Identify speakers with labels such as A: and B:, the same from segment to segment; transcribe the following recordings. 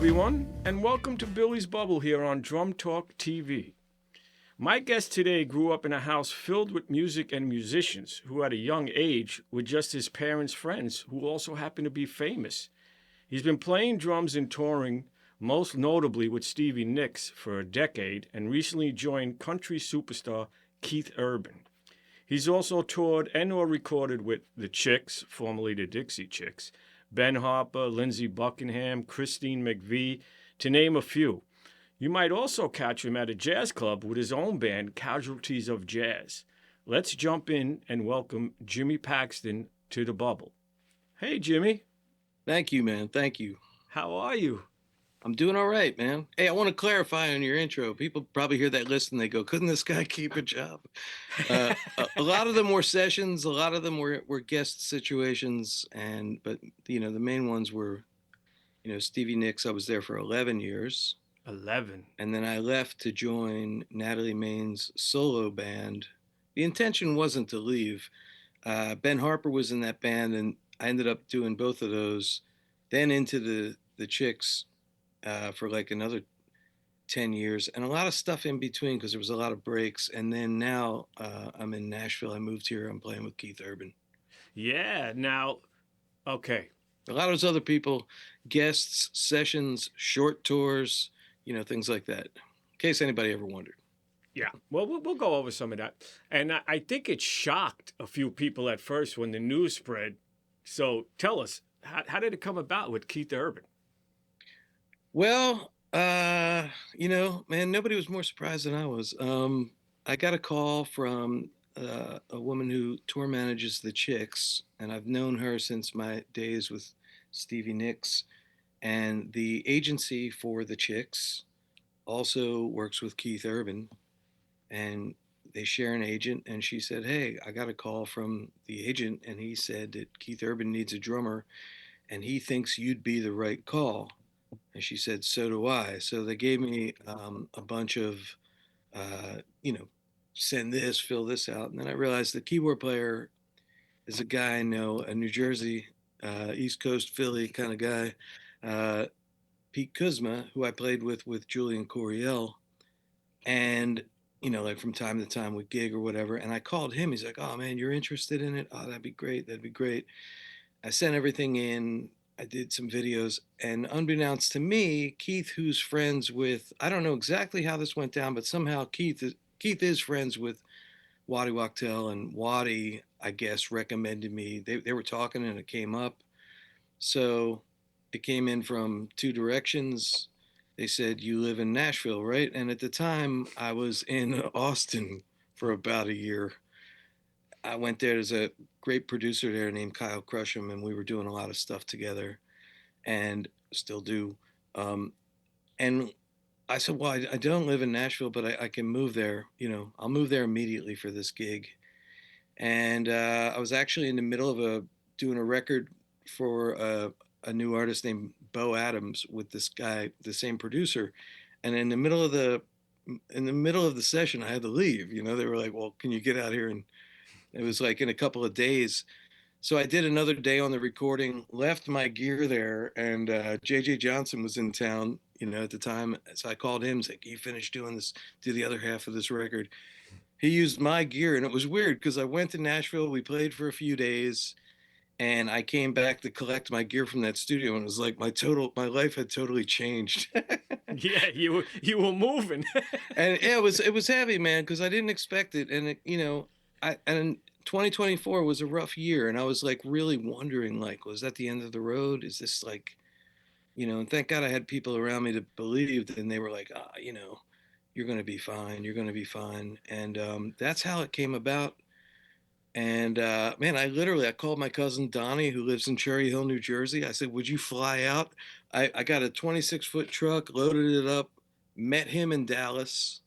A: everyone, and welcome to Billy's Bubble here on Drum Talk TV. My guest today grew up in a house filled with music and musicians who, at a young age, were just his parents' friends who also happened to be famous. He's been playing drums and touring, most notably with Stevie Nicks, for a decade, and recently joined country superstar Keith Urban. He's also toured and/or recorded with the Chicks, formerly the Dixie Chicks, Ben Harper, Lindsey Buckingham, Christine McVie, to name a few. You might also catch him at a jazz club with his own band, Casualties of Jazz. Let's jump in and welcome Jimmy Paxson to the Bubble. Hey, Jimmy.
B: Thank you, man. Thank you.
A: How are you?
B: I'm doing all right, man. Hey, I want to clarify on your intro. People probably hear that list and they go, couldn't this guy keep a job? A lot of them were sessions. A lot of them were guest situations. But the main ones were, Stevie Nicks. I was there for 11 years.
A: 11.
B: And then I left to join Natalie Maine's solo band. The intention wasn't to leave. Ben Harper was in that band, and I ended up doing both of those. Then into the Chicks for like another 10 years, and a lot of stuff in between because there was a lot of breaks. And then now I'm in Nashville. I moved here. I'm playing with Keith Urban.
A: Yeah, now, okay.
B: A lot of those other people, guests, sessions, short tours, things like that. In case anybody ever wondered.
A: Yeah, well, we'll go over some of that. And I think it shocked a few people at first when the news spread. So tell us, how did it come about with Keith Urban?
B: Well, man, nobody was more surprised than I was. I got a call from a woman who tour manages the Chicks, and I've known her since my days with Stevie Nicks. And the agency for the Chicks also works with Keith Urban, and they share an agent. And she said, hey, I got a call from the agent, and he said that Keith Urban needs a drummer, and he thinks you'd be the right call. And she said, so do I. So they gave me a bunch of, send this, fill this out. And then I realized the keyboard player is a guy I know, a New Jersey, East Coast Philly kind of guy, Pete Kuzma, who I played with Julian Coriel. And, like from time to time we gig or whatever. And I called him. He's like, oh, man, you're interested in it? Oh, that'd be great. That'd be great. I sent everything in. I did some videos, and unbeknownst to me, Keith, who's friends with, I don't know exactly how this went down, but somehow Keith is friends with Waddy Wachtel, and Waddy, I guess, recommended me. They were talking and it came up. So it came in from two directions. They said, you live in Nashville, right? And at the time I was in Austin for about a year. I went there. There's a great producer there named Kyle Crusham, and we were doing a lot of stuff together and still do. And I said, well, I don't live in Nashville, but I can move there. I'll move there immediately for this gig. And I was actually in the middle of doing a record for a new artist named Bo Adams with this guy, the same producer. And in the middle of the session, I had to leave. They were like, well, can you get out here? And it was like in a couple of days. So I did another day on the recording, left my gear there, and JJ Johnson was in town, at the time. So I called him, like, you finished doing this, do the other half of this record. He used my gear, and it was weird because I went to Nashville, we played for a few days, and I came back to collect my gear from that studio, and it was like my life had totally changed.
A: Yeah, you were moving.
B: And yeah, it was heavy, man, because I didn't expect it. And and 2024 was a rough year, and I was like really wondering, like, was that the end of the road? Is this like, and thank God I had people around me that believed, and they were like, you're going to be fine. You're going to be fine. And that's how it came about. And man, I called my cousin Donnie, who lives in Cherry Hill, New Jersey. I said, would you fly out? I got a 26-foot truck, loaded it up, met him in Dallas,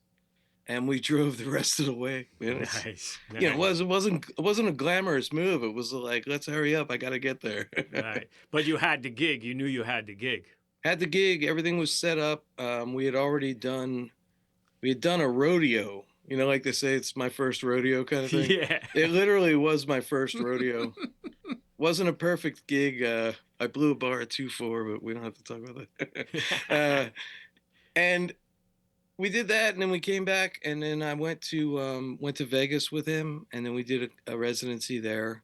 B: and we drove the rest of the way.
A: Nice.
B: It wasn't a glamorous move. It was like, let's hurry up. I got to get there.
A: Right. But you had the gig. You knew you had the gig.
B: Had the gig. Everything was set up. We had done a rodeo. Like they say, it's my first rodeo kind of thing.
A: Yeah.
B: It literally was my first rodeo. wasn't a perfect gig. I blew a bar at 2/4, but we don't have to talk about that. And we did that, and then we came back, and then I went to Vegas with him, and then we did a residency there.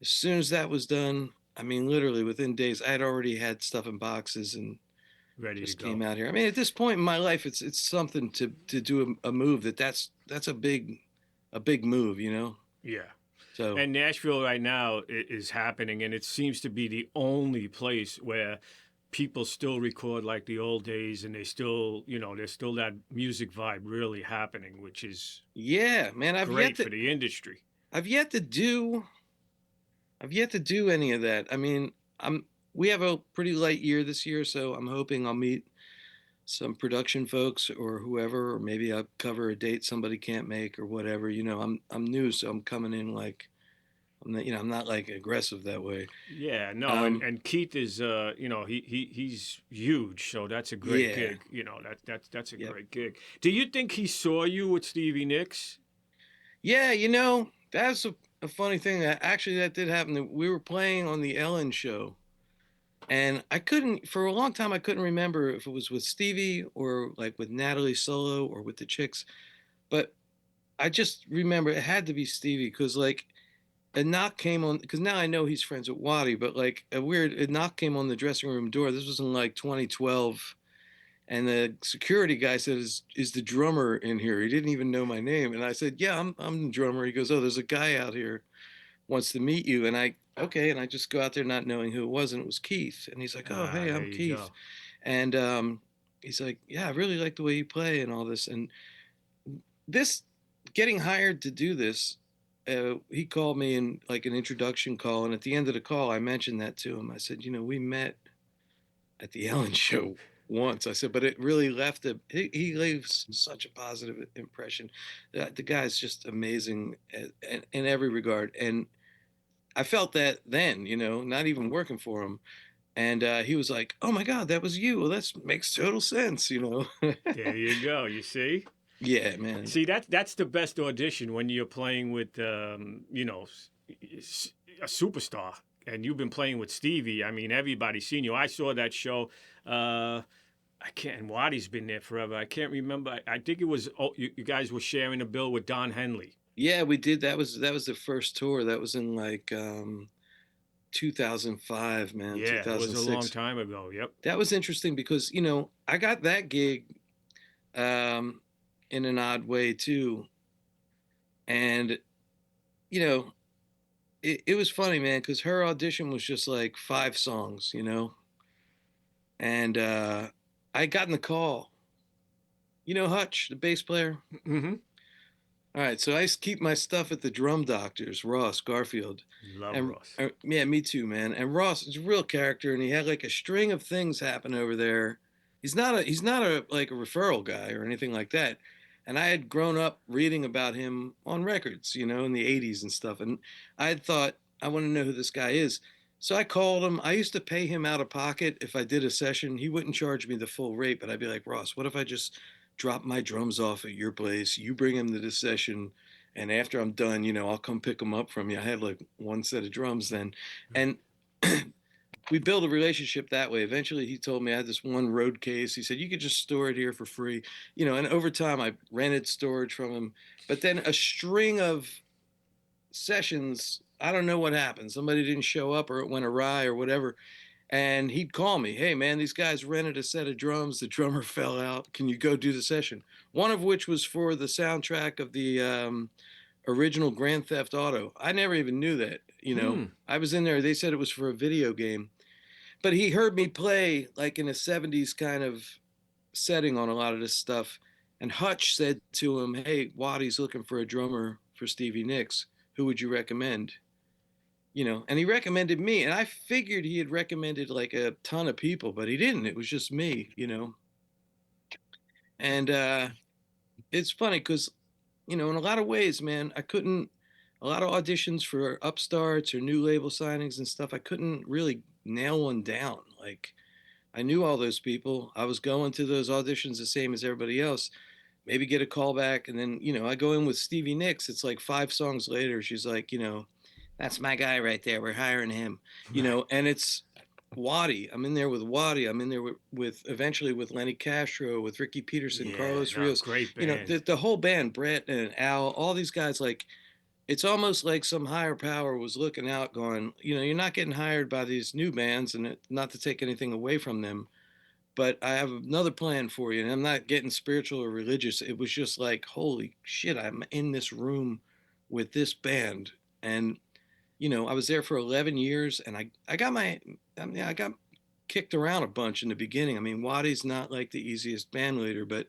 B: As soon as that was done, I mean, literally within days, I had already had stuff in boxes and
A: Ready to
B: just came
A: go.
B: out here. I mean, at this point in my life, it's something to do a move that's a big move, you know.
A: Yeah.
B: So
A: And Nashville right now is happening, and it seems to be the only place where people still record like the old days, and they still, there's still that music vibe really happening, which is
B: yeah, man,
A: great for the industry.
B: I've yet to do I've yet to do any of that. I mean, I'm we have a pretty light year this year, so I'm hoping I'll meet some production folks or whoever, or maybe I'll cover a date somebody can't make or whatever. You know, I'm new, so I'm coming in like I'm not like aggressive that way.
A: Yeah, no, and
B: Um,
A: and Keith is, he's huge, so that's a great
B: yeah,
A: gig. That's a
B: yep,
A: great gig. Do you think he saw you with Stevie Nicks?
B: yeah. That's a funny thing. Actually, that did happen. We were playing on the Ellen show, and I couldn't for a long time. I couldn't remember if it was with Stevie or like with Natalie solo or with the Chicks, but I just remember it had to be Stevie because like a knock came on because now I know he's friends with Waddy, but like a knock came on the dressing room door. This was in like 2012, and the security guy said, "Is the drummer in here?" He didn't even know my name, and I said, "Yeah, I'm the drummer." He goes, "Oh, there's a guy out here wants to meet you," and I okay, and I just go out there not knowing who it was, and it was Keith, and he's like, "Oh,
A: Ah,
B: hey,
A: there
B: I'm
A: you
B: Keith,"
A: go.
B: and he's like, "Yeah, I really like the way you play and all this," and this getting hired to do this, he called me in like an introduction call, and at the end of the call, I mentioned that to him. I said, we met at the Ellen Show once. I said, but it really left he leaves such a positive impression. The guy's just amazing in every regard, and I felt that then, not even working for him. And he was like, "Oh my God, that was you. Well, that makes total sense."
A: There you go. You see?
B: Yeah, man.
A: See, that's the best audition when you're playing with, a superstar, and you've been playing with Stevie. I mean, everybody's seen you. I saw that show. Uh, I can't. And Waddy's been there forever. I can't remember. I think it was. Oh, you guys were sharing a bill with Don Henley.
B: Yeah, we did. That was the first tour. That was in like 2005, man,
A: Yeah, it was a long
B: 2006.
A: time ago. Yep.
B: That was interesting because, I got that gig um, in an odd way too. And, you know, it was funny, man, because her audition was just like 5 songs. And I got in the call. Hutch, the bass player.
A: Mm-hmm.
B: All right, so I used to keep my stuff at the drum doctors, Ross Garfield,
A: Love
B: and
A: Ross.
B: yeah, me too, man. And Ross is a real character, and he had like a string of things happen over there. He's not a like a referral guy or anything like that. And I had grown up reading about him on records, in the '80s and stuff. And I had thought I want to know who this guy is. So I called him. I used to pay him out of pocket if I did a session. He wouldn't charge me the full rate, but I'd be like, Ross, what if I just drop my drums off at your place? You bring them to the session, and after I'm done, I'll come pick them up from you. I had like one set of drums then, and we built a relationship that way. Eventually, he told me I had this one road case. He said you could just store it here for free, And over time, I rented storage from him. But then a string of sessions, I don't know what happened. Somebody didn't show up, or it went awry, or whatever. And he'd call me, "Hey man, these guys rented a set of drums. The drummer fell out. Can you go do the session?" One of which was for the soundtrack of the original Grand Theft Auto. I never even knew that.
A: Hmm.
B: I was in there. They said it was for a video game, but he heard me play like in a '70s kind of setting on a lot of this stuff. And Hutch said to him, "Hey, Waddy's looking for a drummer for Stevie Nicks. Who would you recommend?" And he recommended me, and I figured he had recommended like a ton of people, but he didn't. It was just me. And it's funny because, in a lot of ways, man, I couldn't, a lot of auditions for upstarts or new label signings and stuff, I couldn't really nail one down. Like, I knew all those people. I was going to those auditions the same as everybody else, maybe get a call back. And then, I go in with Stevie Nicks. It's like 5 songs later. She's like, that's my guy right there. We're hiring him, and it's Waddy. I'm in there with Waddy. I'm in there with eventually with Lenny Castro, with Ricky Peterson,
A: Yeah,
B: Carlos
A: no,
B: Rios,
A: great
B: the,
A: band.
B: the whole band, Brett and Al, all these guys, like, it's almost like some higher power was looking out going, you're not getting hired by these new bands, and not to take anything away from them, but I have another plan for you. And I'm not getting spiritual or religious. It was just like, holy shit, I'm in this room with this band. And, I was there for 11 years, and I got kicked around a bunch in the beginning. I mean, Waddy's not like the easiest band leader, but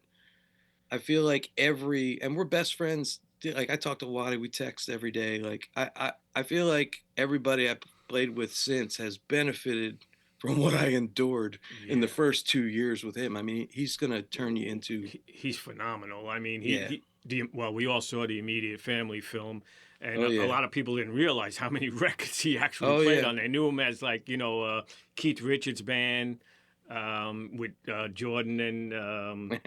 B: I feel like and we're best friends. Like, I talk to Waddy, we text every day. Like, I feel like everybody I played with since has benefited from what I endured in the
A: Yeah.
B: first 2 years with him. I mean, he's gonna turn you into,
A: He's phenomenal. I mean,
B: yeah,
A: well, we all saw the Immediate Family film, and
B: oh
A: a
B: yeah,
A: lot of people didn't realize how many records he actually
B: oh
A: played
B: yeah,
A: on. They knew him as like Keith Richards' band with Jordan and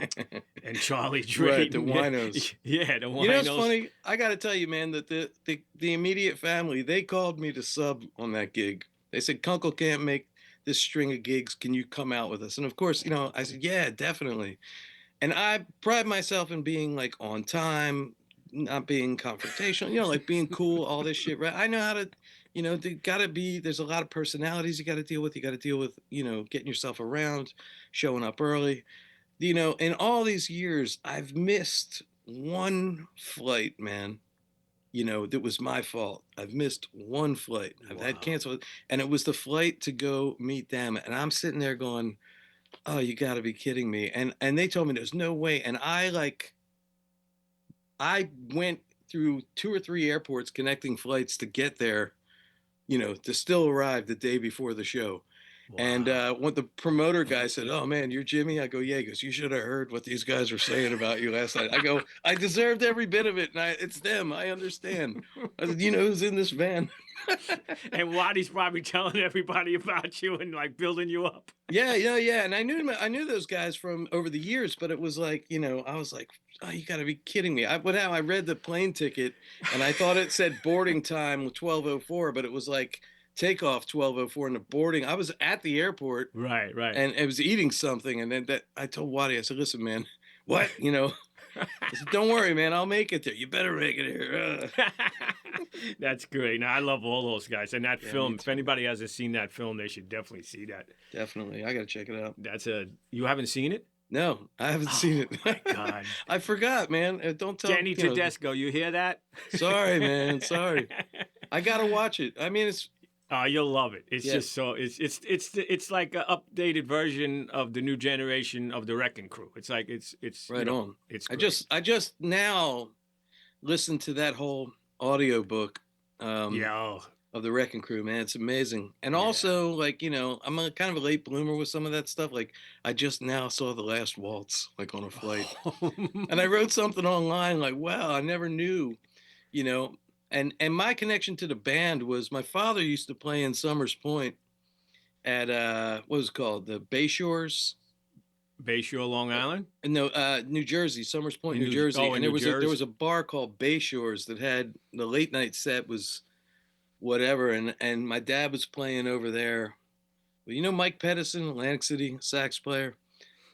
A: Charlie
B: right. The
A: Drayton.
B: winos.
A: Yeah, the
B: It's
A: Winos.
B: funny. I got to tell you, man, that the Immediate Family, they called me to sub on that gig. They said, Kunkel can't make this string of gigs. Can you come out with us? And of course, I said, yeah, definitely. And I pride myself in being like on time, not being confrontational, like being cool, all this shit, right? I know how to, there's a lot of personalities you got to deal with. You got to deal with, getting yourself around, showing up early. In all these years, I've missed one flight, man, that was my fault. I've missed one flight. I've had
A: Wow.
B: canceled, and it was the flight to go meet them. And I'm sitting there going, oh, you got to be kidding me. And they told me there's no way. And I went through 2 or 3 airports connecting flights to get there, to still arrive the day before the show. And
A: Wow.
B: when the promoter guy said, "Oh man, you're Jimmy," I go, "Yeah." He goes, "You should have heard what these guys were saying about you last night." I go, "I deserved every bit of it, and it's them. I understand." I said, "You know who's in this van?"
A: And Waddy's probably telling everybody about you and like building you up.
B: Yeah, yeah, yeah. And I knew those guys from over the years, but it was like, I was like, "Oh, you got to be kidding me!" I read the plane ticket, and I thought it said boarding time 12:04, but it was like takeoff 12:04, and the boarding. I was at the airport,
A: Right, right.
B: and I was eating something, and then that I told Waddy, I said, "Listen, man, what? I said, don't worry, man, I'll make it there. You better make it here."
A: That's great. Now I love all those guys. And that
B: Yeah, me
A: film, if
B: too.
A: anybody hasn't seen that film, they should definitely see that.
B: Definitely, I gotta check it out.
A: You haven't seen it?
B: No, I haven't seen
A: Oh
B: it.
A: my God.
B: I forgot, man. Don't tell.
A: Danny Tedesco, you hear that?
B: Sorry, man. Sorry. I gotta watch it. I mean, it's
A: Oh, you'll love it. It's
B: yeah,
A: just so it's like an updated version of the new generation of the Wrecking Crew. It's like
B: right on.
A: it's
B: I
A: great.
B: just I just now listened to that whole audiobook.
A: Yeah, oh,
B: Of the Wrecking Crew, man. It's amazing. And
A: yeah.
B: also, like, I'm a kind of a late bloomer with some of that stuff. Like, I just now saw The Last Waltz, like, on a flight. And I wrote something online, like, wow, I never knew, you know. And my connection to the band was my father used to play in Summers Point at what was it called? The Bayshores.
A: Bayshore, Long Island?
B: No, New Jersey, Summers Point, New Jersey.
A: In
B: And
A: New
B: there
A: Jersey?
B: was a bar called Bayshores that had the late night set was whatever, and my dad was playing over there. Well, Mike Pedersen, Atlantic City sax player.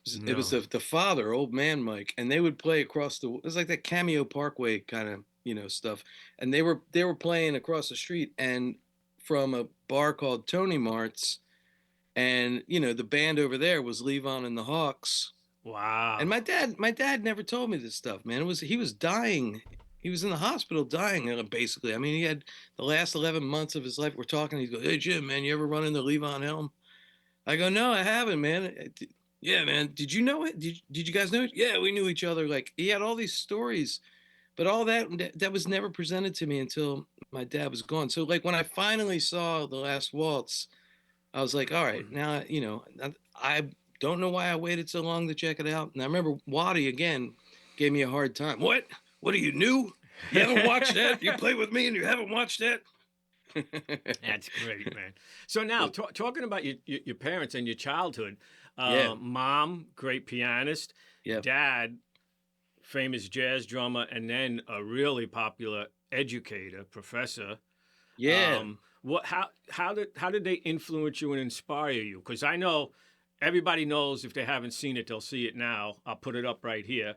B: It was
A: No.
B: the father, old man Mike, and they would play across the. It was like that Cameo Parkway kind of stuff, and they were playing across the street and from a bar called Tony Mart's, and the band over there was Levon and the Hawks. And
A: Wow.
B: my dad never told me this stuff, man. He was dying. He was in the hospital dying, basically. I mean, he had the last 11 months of his life. We're talking. He goes, "Hey Jim, man, you ever run into Levon Helm?" I go, "No, I haven't, man." Yeah, man. Did you know it? Did you guys know it? Yeah, we knew each other. Like, he had all these stories, but all that was never presented to me until my dad was gone. So, like, when I finally saw The Last Waltz, I was like, all right, now, I don't know why I waited so long to check it out. And I remember Waddy again gave me a hard time. What? What are you new? You haven't watched that? You play with me and you haven't watched that?
A: That's great, man. So now, talking about your parents and your childhood,
B: Yeah.
A: mom, great pianist,
B: Yeah.
A: dad, famous jazz drummer, and then a really popular educator, professor.
B: Yeah.
A: What how did they influence you and inspire you? Because I know everybody knows if they haven't seen it, they'll see it now. I'll put it up right here.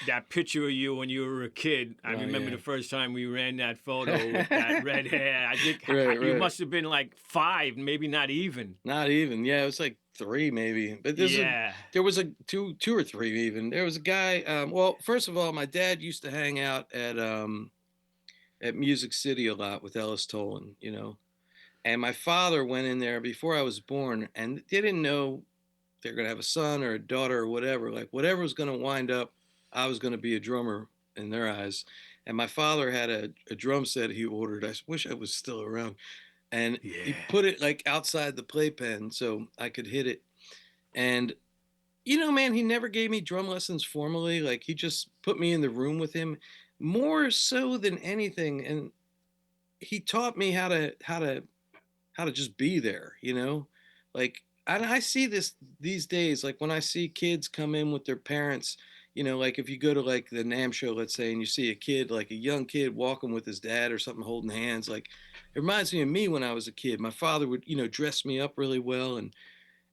A: That picture of you when you were a kid. I
B: Oh
A: remember
B: yeah.
A: the first time we ran that photo with that red hair. I think
B: Right,
A: you
B: right.
A: must have been like 5, maybe not even.
B: Not even. Yeah, it was like three maybe. But
A: Yeah.
B: there was a two or three even. There was a guy. Well, first of all, my dad used to hang out at Music City a lot with Ellis Tolan, And my father went in there before I was born, and they didn't know they're gonna have a son or a daughter or whatever. Like whatever was gonna wind up, I was gonna be a drummer in their eyes. And my father had a drum set he ordered. I wish I was still around. And he
A: Yeah.
B: put it like outside the playpen so I could hit it. And man, he never gave me drum lessons formally. Like he just put me in the room with him more so than anything. And he taught me how to just be there, Like and I see this these days, like when I see kids come in with their parents, like if you go to like the NAM show, let's say, and you see a kid, like a young kid walking with his dad or something holding hands, like it reminds me of me when I was a kid. My father would, dress me up really well,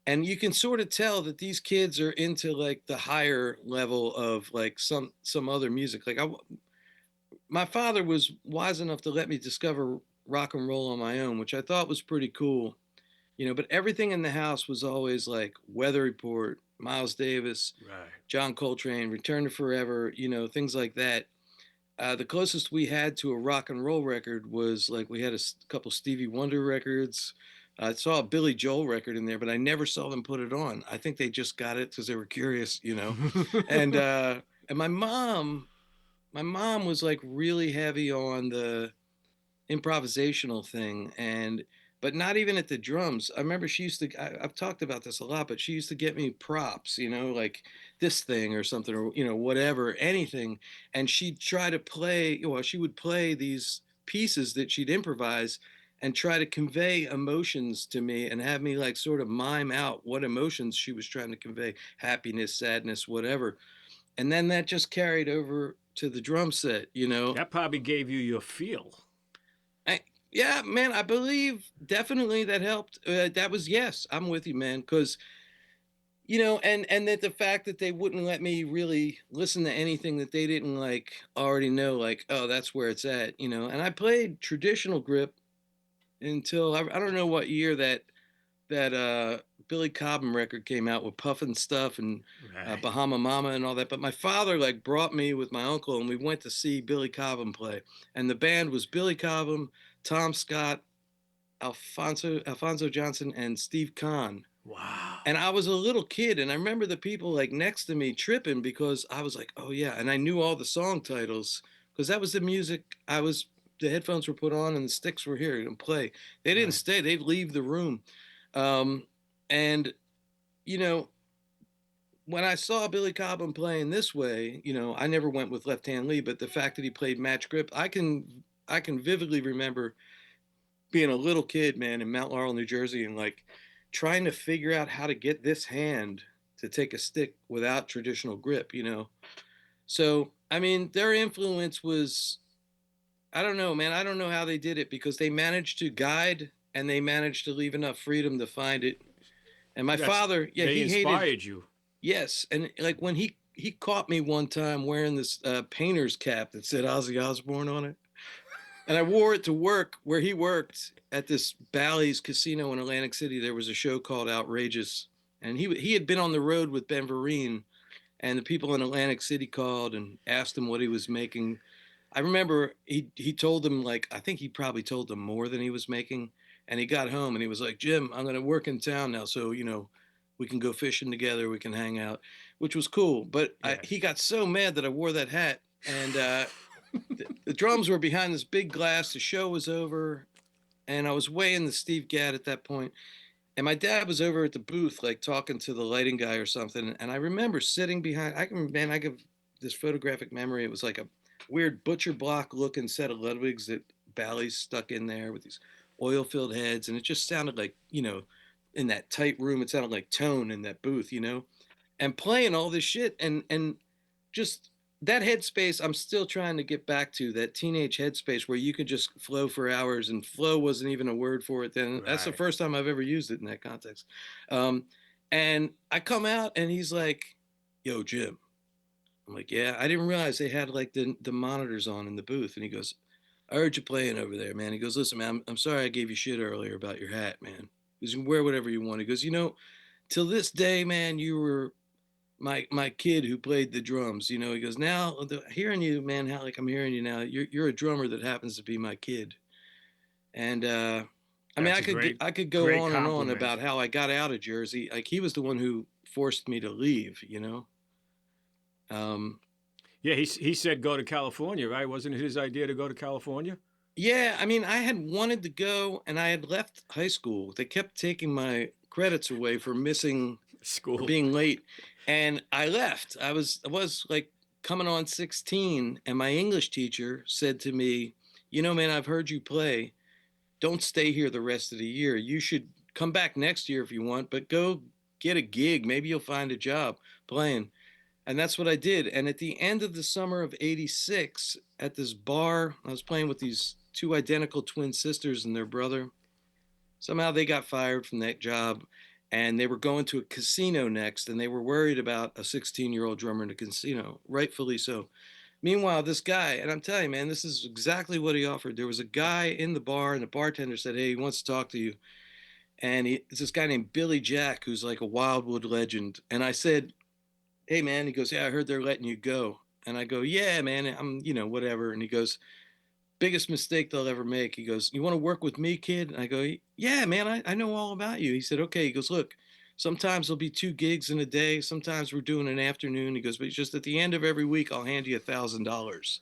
B: and you can sort of tell that these kids are into like the higher level of like some other music. Like my father was wise enough to let me discover rock and roll on my own, which I thought was pretty cool. But everything in the house was always like Weather Report, Miles Davis,
A: Right.
B: John Coltrane, Return to Forever, things like that. The closest we had to a rock and roll record was like we had a couple Stevie Wonder records. I saw a Billy Joel record in there, but I never saw them put it on. I think they just got it because they were curious. And and my mom was like really heavy on the improvisational thing, and but not even at the drums. I remember she used to I've talked about this a lot, but she used to get me props, like this thing or something, or whatever, anything. And she'd try to play, well, she would play these pieces that she'd improvise and try to convey emotions to me and have me like sort of mime out what emotions she was trying to convey, happiness, sadness, whatever. And then that just carried over to the drum set.
A: That probably gave you your feel.
B: I, yeah, man, I believe definitely that helped. That was, yes, I'm with you, man, because and that the fact that they wouldn't let me really listen to anything that they didn't like already know, like, oh, that's where it's at. And I played traditional grip until I don't know what year that Billy Cobham record came out with Puffin stuff and
A: Right.
B: Bahama Mama and all that. But my father like brought me with my uncle and we went to see Billy Cobham play. And the band was Billy Cobham, Tom Scott, Alfonso Johnson, and Steve Kahn.
A: Wow.
B: And I was a little kid, and I remember the people like next to me tripping because I was like, "Oh yeah," and I knew all the song titles because that was the music I was. The headphones were put on, and the sticks were here and play. They didn't
A: Right.
B: stay; they'd leave the room. Um, and you know, when I saw Billy Cobham playing this way, I never went with left hand lead, but the fact that he played match grip, I can vividly remember being a little kid, man, in Mount Laurel, New Jersey, and like trying to figure out how to get this hand to take a stick without traditional grip. So, I mean, their influence was, I don't know, man. I don't know how they did it because they managed to guide and they managed to leave enough freedom to find it. And my
A: That's
B: father, yeah,
A: they
B: he hated,
A: inspired you.
B: yes. And like when he caught me one time wearing this painter's cap that said Ozzy Osbourne on it. And I wore it to work where he worked at this Bally's casino in Atlantic City. There was a show called Outrageous, and he had been on the road with Ben Vereen, and the people in Atlantic City called and asked him what he was making. I remember he told them, like, I think he probably told them more than he was making, and he got home and he was like, Jim, I'm gonna work in town now, so we can go fishing together, we can hang out, which was cool. But
A: Yeah.
B: he got so mad that I wore that hat, and the drums were behind this big glass. The show was over, and I was weighing the Steve Gadd at that point. And my dad was over at the booth, like talking to the lighting guy or something. And I remember sitting behind. I give this photographic memory. It was like a weird butcher block looking set of Ludwigs that Bally's stuck in there with these oil-filled heads, and it just sounded like in that tight room, it sounded like Tone in that booth. And playing all this shit, and just that headspace I'm still trying to get back to, that teenage headspace where you could just flow for hours, and flow wasn't even a word for it then. That's the
A: Right.
B: first time I've ever used it in that context. um, and I come out and he's like, yo, Jim. I'm like, yeah, I didn't realize they had like the monitors on in the booth. And he goes, I heard you playing over there, man. He goes, listen, man, I'm sorry I gave you shit earlier about your hat, man. He goes, you can wear whatever you want. He goes, till this day, man, you were my kid who played the drums. He goes, now hearing you, man, how like I'm hearing you now, you're a drummer that happens to be my kid. And I mean,
A: That's a great,
B: I could go
A: great
B: on and on
A: compliment.
B: about how I got out of Jersey. Like he was the one who forced me to leave. Um,
A: Yeah, he said go to California, right? Wasn't it his idea to go to California?
B: Yeah, I mean, I had wanted to go and I had left high school. They kept taking my credits away for missing or
A: School.
B: being late. And I left. I was like coming on 16 and my English teacher said to me, man, I've heard you play. Don't stay here the rest of the year. You should come back next year if you want, but go get a gig. Maybe you'll find a job playing. And that's what I did. And at the end of the summer of 86, at this bar, I was playing with these two identical twin sisters and their brother. Somehow they got fired from that job and they were going to a casino next and they were worried about a 16-year-old drummer in a casino, rightfully so. Meanwhile, this guy, and I'm telling you, man, this is exactly what he offered. There was a guy in the bar and the bartender said, hey, he wants to talk to you. And it's this guy named Billy Jack, who's like a Wildwood legend. And I said, hey man, he goes, yeah, I heard they're letting you go. And I go, yeah, man, I'm, whatever. And he goes, biggest mistake they'll ever make. He goes, you want to work with me, kid? And I go, yeah, man, I know all about you. He said, okay. He goes, look, sometimes there'll be 2 gigs in a day. Sometimes we're doing an afternoon. He goes, but just at the end of every week, I'll hand you $1,000.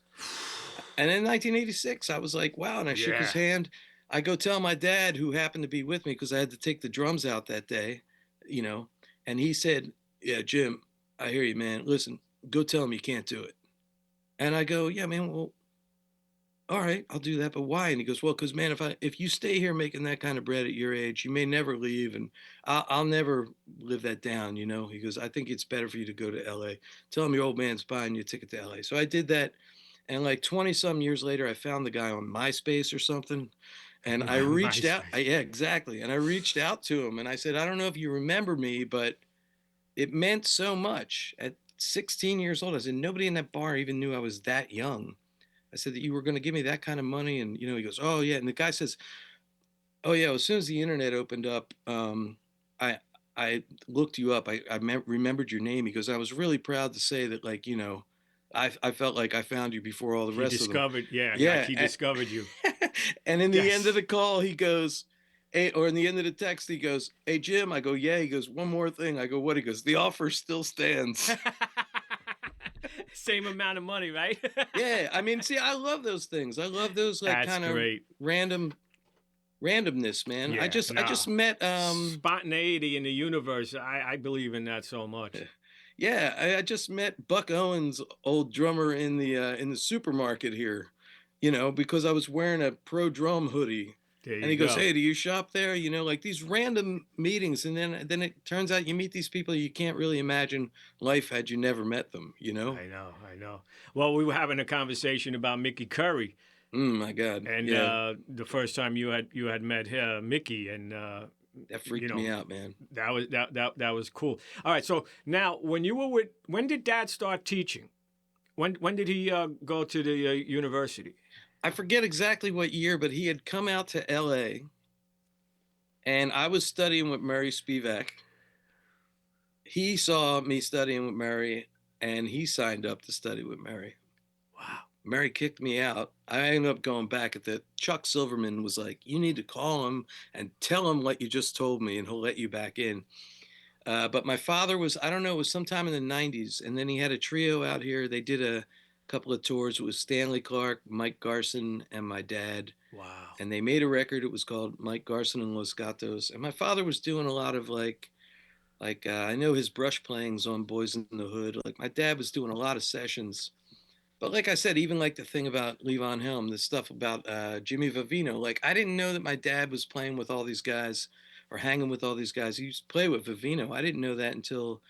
B: And in 1986, I was like, wow. And I shook his
A: Yeah.
B: hand. I go tell my dad, who happened to be with me because I had to take the drums out that day, you know, and he said, yeah, Jim, I hear you, man. Listen, go tell him you can't do it. And I go, yeah, man, well, all right, I'll do that. But why? And he goes, well, because man, if you stay here making that kind of bread at your age, you may never leave, and I'll never live that down. He goes, I think it's better for you to go to L.A. Tell him your old man's buying you a ticket to L.A. So I did that, and like 20 some years later, I found the guy on MySpace or something, and I reached out.
A: MySpace.
B: Yeah, exactly. And I reached out to him, and I said, I don't know if you remember me, but it meant so much at 16 years old. I said, nobody in that bar even knew I was that young. I said that you were going to give me that kind of money. And, he goes, oh, yeah. And the guy says, oh, yeah, as soon as the internet opened up, I, I looked you up. I remembered your name. He goes, I was really proud to say that, like, I felt like I found you before all the
A: He
B: rest of them.
A: discovered, yeah, like
B: Yeah.
A: he discovered you.
B: And in the end of
A: Yes.
B: the call, he goes, hey, or in the end of the text, he goes, hey, Jim. I go, yeah. He goes, one more thing. I go, what? He goes, the offer still stands.
A: Same amount of money, right?
B: Yeah. I mean, see, I love those things. I love those like
A: That's
B: kind of
A: great.
B: randomness, man. I
A: Yeah,
B: just I
A: nah.
B: just met
A: Spontaneity in the universe. I believe in that so much.
B: yeah, I just met Buck Owens, old drummer in the supermarket here, because I was wearing a pro drum hoodie.
A: There
B: And
A: you
B: he goes,
A: go.
B: "Hey, do you shop there?" Like these random meetings, and then it turns out you meet these people you can't really imagine life had you never met them.
A: I know, I know. Well, we were having a conversation about Mickey Curry,
B: My God,
A: and
B: yeah,
A: the first time you had met Mickey, and
B: that
A: you
B: freaked me
A: know
B: out, man.
A: that was cool. All right, so now when did Dad start teaching? When did he go to the university?
B: I forget exactly what year, but he had come out to L.A. and I was studying with Murray Spivak. He saw me studying with Mary and he signed up to study with Mary.
A: Wow.
B: Mary kicked me out. I ended up going back at the Chuck Silverman was like, you need to call him and tell him what you just told me and he'll let you back in. But my father was, I don't know, it was sometime in the 90s. And then he had a trio out here. They did a couple of tours. It was Stanley Clark, Mike Garson, and my dad.
A: Wow.
B: And they made a record. It was called Mike Garson and Los Gatos. And my father was doing a lot of I know his brush playings on Boys in the Hood. Like my dad was doing a lot of sessions. But like I said, even like the thing about Levon Helm, the stuff about Jimmy Vivino, like I didn't know that my dad was playing with all these guys or hanging with all these guys. He used to play with Vivino. I didn't know that until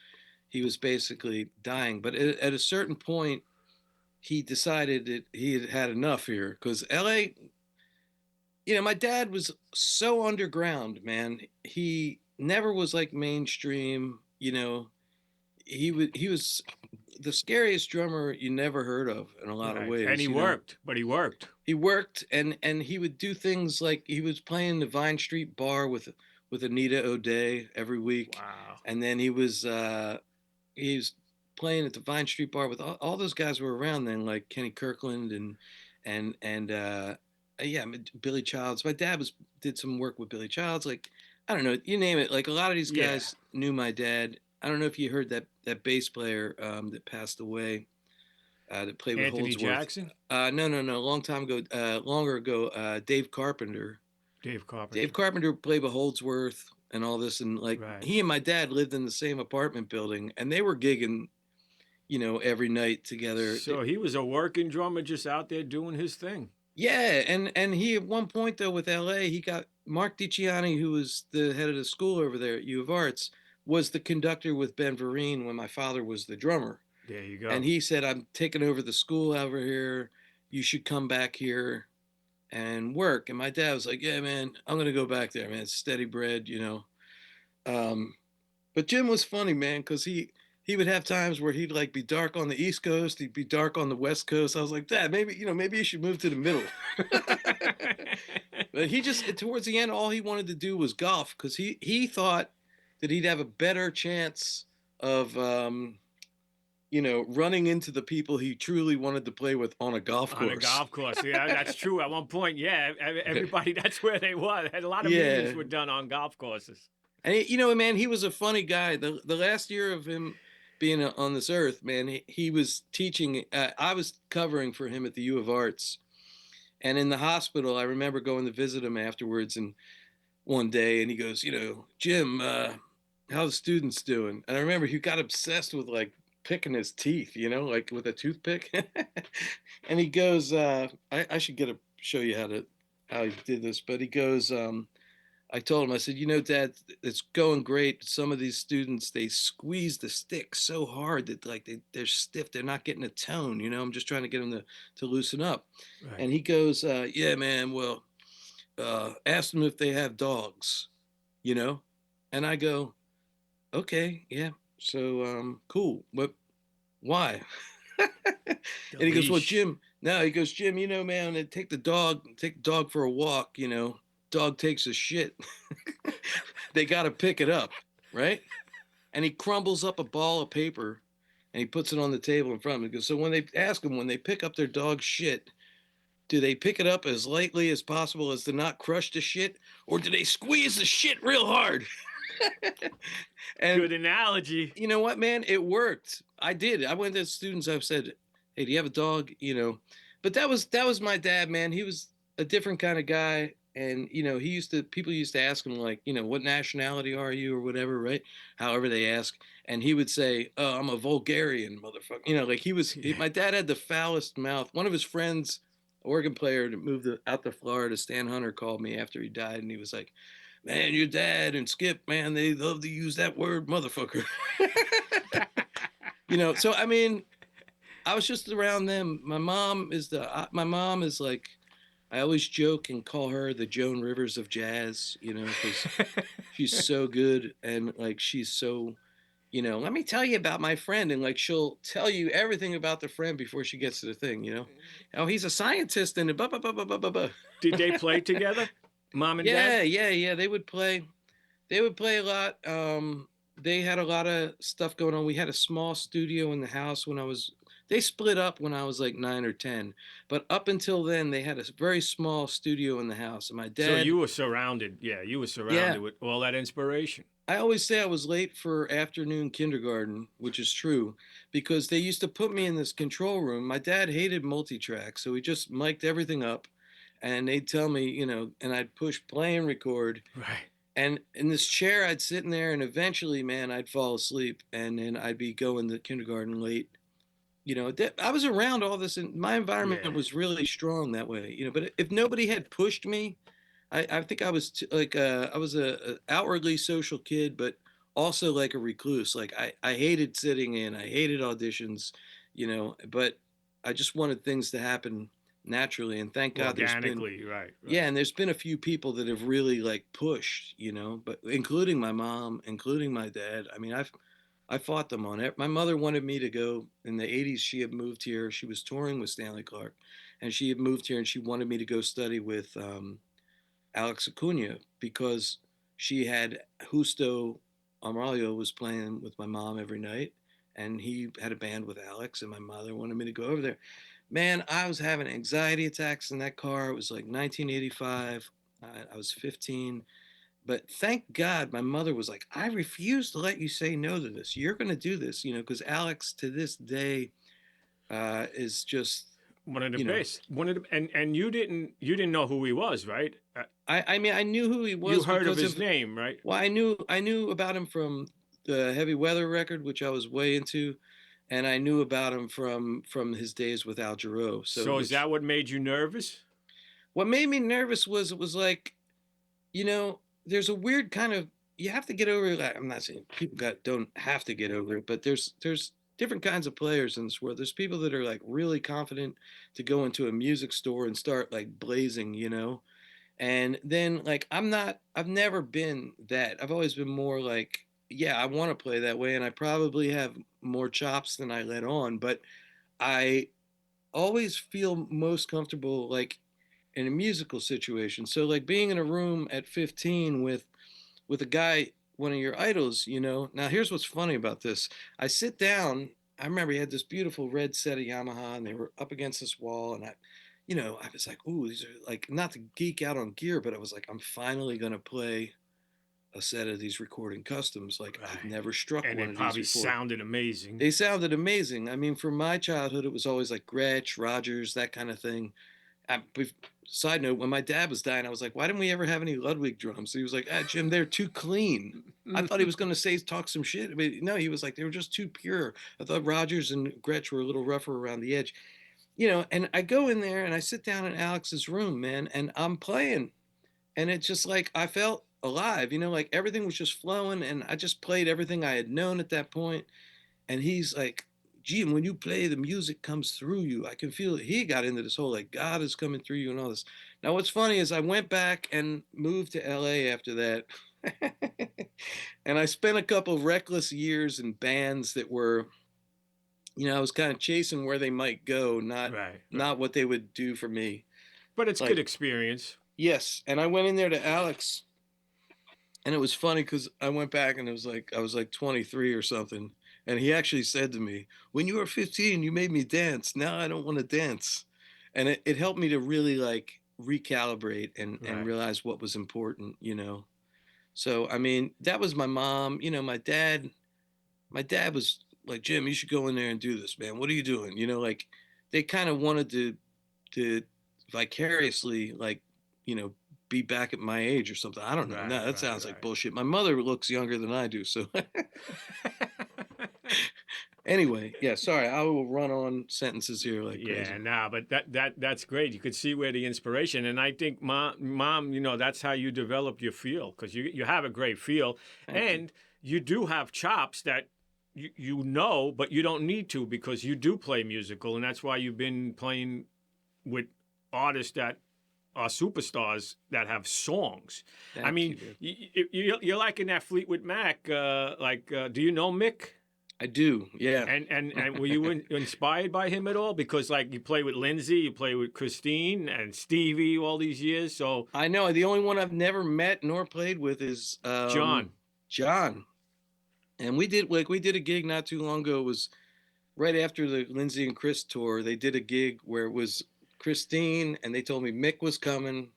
B: he was basically dying. But at a certain point, he decided that he had had enough here because LA, my dad was so underground, man. He never was like mainstream, he was the scariest drummer you never heard of in a lot of
A: Right. And
B: ways,
A: he worked, but he worked.
B: He worked and he would do things like he was playing the Vine Street bar with Anita O'Day every week,
A: Wow.
B: and then he was playing at the Vine Street bar with all those guys were around then, like Kenny Kirkland and yeah, Billy Childs. My dad was did some work with Billy Childs, like I don't know, you name it. Like a lot of these
A: Yeah.
B: guys knew my dad. I don't know if you heard that bass player that passed away that played with
A: Anthony
B: Holdsworth.
A: Jackson?
B: No, no, no. A long time ago, longer ago, Dave Carpenter.
A: Dave
B: Dave
A: Carpenter.
B: Carpenter played with Holdsworth and all this, and like
A: Right.
B: he and my dad lived in the same apartment building, and they were gigging, every night together.
A: So he was a working drummer just out there doing his thing.
B: Yeah, and he at one point though with L.A. he got Mark DiCiani, who was the head of the school over there at U of Arts, was the conductor with Ben Vereen when my father was the drummer.
A: There you
B: And
A: go.
B: he said, I'm taking over the school over here. You should come back here and work. And my dad was like, yeah, man, I'm going to go back there, man. It's steady bread. Um, but Jim was funny, man, because he would have times where he'd like be dark on the East Coast. He'd be dark on the West Coast. I was like, Dad, maybe you should move to the middle. But he just, towards the end, all he wanted to do was golf because he thought that he'd have a better chance of, running into the people he truly wanted to play with on a golf
A: On a
B: course.
A: golf course. Yeah, that's true. At one point, yeah, everybody, that's where they were. A lot of meetings
B: Yeah.
A: were done on golf courses.
B: And, man, he was a funny guy. The last year of him being on this earth, man, he was teaching. I was covering for him at the U of Arts. And in the hospital, I remember going to visit him afterwards and one day, and he goes, Jim, how the students doing? And I remember he got obsessed with like picking his teeth, like with a toothpick. And he goes, I should show you how he did this, but he goes, I told him, I said, Dad, it's going great. Some of these students, they squeeze the stick so hard that like they're stiff. They're not getting a tone. I'm just trying to get them to loosen up.
A: Right.
B: And he goes, yeah, man, well, ask them if they have dogs, you know? And I go, okay, yeah. So, cool. But why? And
A: The
B: he goes, well,
A: leash.
B: Jim, no, he goes, Jim, man, they take the dog for a walk, dog takes a shit. They got to pick it up, right? And he crumbles up a ball of paper and he puts it on the table in front of him. He goes, so when they ask him, when they pick up their dog shit, do they pick it up as lightly as possible as to not crush the shit, or do they squeeze the shit real hard? And
A: Good analogy.
B: you know what, man? It worked. I did. I went to students. I've said, "Hey, do you have a dog?" But that was my dad, man. He was a different kind of guy, and people used to ask him like, what nationality are you or whatever, right? However they ask, and he would say, "Oh, I'm a Bulgarian, motherfucker." Like
A: Yeah.
B: my dad had the foulest mouth. One of his friends, organ player that moved out to Florida, Stan Hunter, called me after he died, and he was like, man, your dad and Skip, man, they love to use that word, motherfucker. So I mean, I was just around them. My mom is like, I always joke and call her the Joan Rivers of jazz, because she's so good and like she's so, let me tell you about my friend, and like she'll tell you everything about the friend before she gets to the thing. Oh, he's a scientist and blah blah blah blah blah blah blah.
A: Did they play together? Mom and
B: Yeah,
A: dad?
B: yeah, yeah. They would play. They would play a lot. They had a lot of stuff going on. We had a small studio in the house when I was. They split up when I was like 9 or 10, but up until then, they had a very small studio in the house. And my
A: So
B: dad,
A: you were surrounded. Yeah, you were
B: yeah,
A: surrounded with all that inspiration.
B: I always say I was late for afternoon kindergarten, which is true, because they used to put me in this control room. My dad hated multi-track, so he just mic'd everything up, and they'd tell me, and I'd push play and record.
A: Right.
B: And in this chair, I'd sit in there, and eventually, man, I'd fall asleep, and then I'd be going to kindergarten late. I was around all this, and my environment
A: Yeah.
B: was really strong that way. But if nobody had pushed me, I think I was I was a outwardly social kid, but also like a recluse. Like I hated sitting in, I hated auditions, but I just wanted things to happen naturally, and thank God there's been,
A: Organically, right,
B: yeah,
A: right.
B: and there's been a few people that have really like pushed, but including my mom, including my dad. I mean, I fought them on it. My mother wanted me to go in the 80s. She had moved here. She was touring with Stanley Clarke, and she had moved here, and she wanted me to go study with Alex Acuna because she had Justo Amalio was playing with my mom every night, and he had a band with Alex, and my mother wanted me to go over there. Man, I was having anxiety attacks in that car. It was like 1985. I was 15. But thank God my mother was like, I refuse to let you say no to this. You're going to do this, because Alex to this day is just,
A: One of the
B: you know,
A: best. One of the, and you didn't know who he was, right?
B: I mean, I knew who he
A: You
B: was
A: heard of
B: because
A: his
B: of,
A: name, right?
B: well, I knew about him from the Heavy Weather record, which I was way into, and I knew about him from his days with Al Jarreau. So,
A: So is
B: which
A: that what made you nervous?
B: what made me nervous was it was like, there's a weird kind of, you have to get over it. I'm not saying people don't have to get over it, but there's different kinds of players in this world. There's people that are like really confident to go into a music store and start like blazing. And then like I've never been that. I've always been more like, yeah, I want to play that way, and I probably have more chops than I let on, but I always feel most comfortable like in a musical situation. So like being in a room at 15 with a guy, one of your idols. Now here's what's funny about this. I sit down. I remember he had this beautiful red set of Yamaha, and they were up against this wall, and I was like, ooh, these are like, not to geek out on gear, but I was like, I'm finally gonna play a set of these recording customs. Like I've
A: Right.
B: never struck
A: And
B: one
A: it
B: of these
A: probably
B: before.
A: sounded amazing.
B: They sounded amazing. I mean, from my childhood, it was always like Gretsch, Rogers, that kind of thing. I, Side note, when my dad was dying, I was like, why didn't we ever have any Ludwig drums? He was like, Jim, they're too clean. I thought he was going to say, talk some shit. But no, he was like, they were just too pure. I thought Rogers and Gretsch were a little rougher around the edge. And I go in there and I sit down in Alex's room, man, and I'm playing. And it's just like, I felt alive, like everything was just flowing. And I just played everything I had known at that point. And he's like, gee, when you play, the music comes through you. I can feel it. He got into this whole like God is coming through you and all this. Now, what's funny is I went back and moved to LA after that. And I spent a couple of reckless years in bands that were, I was kind of chasing where they might go, not
A: Right, right.
B: not what they would do for me.
A: But it's good
B: Like,
A: experience.
B: yes. And I went in there to Alex, and it was funny because I went back and it was like I was like 23 or something. And he actually said to me, when you were 15, you made me dance. Now I don't want to dance. And it helped me to really like recalibrate and
A: Right.
B: realize what was important. So I mean, that was my mom. My dad was like, Jim, you should go in there and do this, man. What are you doing? Like they kind of wanted to vicariously like, you know, be back at my age or something. I don't know.
A: Right,
B: No, that
A: right,
B: sounds like
A: right.
B: bullshit. My mother looks younger than I do. So anyway, yeah, sorry. I will run on sentences here like
A: Yeah,
B: crazy.
A: nah, but that's great. You could see where the inspiration, and I think mom, that's how you develop your feel because you have a great feel,
B: Thank you.
A: and you do have chops that but you don't need to because you do play musical, and that's why you've been playing with artists that are superstars that have songs. I
B: Thank
A: mean,
B: you, dude.
A: you're like in that Fleetwood Mac. Do you know Mick?
B: I do. Yeah.
A: And were you inspired by him at all? Because like you play with Lindsay, you play with Christine and Stevie all these years. So
B: I know the only one I've never met nor played with is
A: John,
B: John. And we did a gig not too long ago. It was right after the Lindsay and Chris tour. They did a gig where it was Christine, and they told me Mick was coming,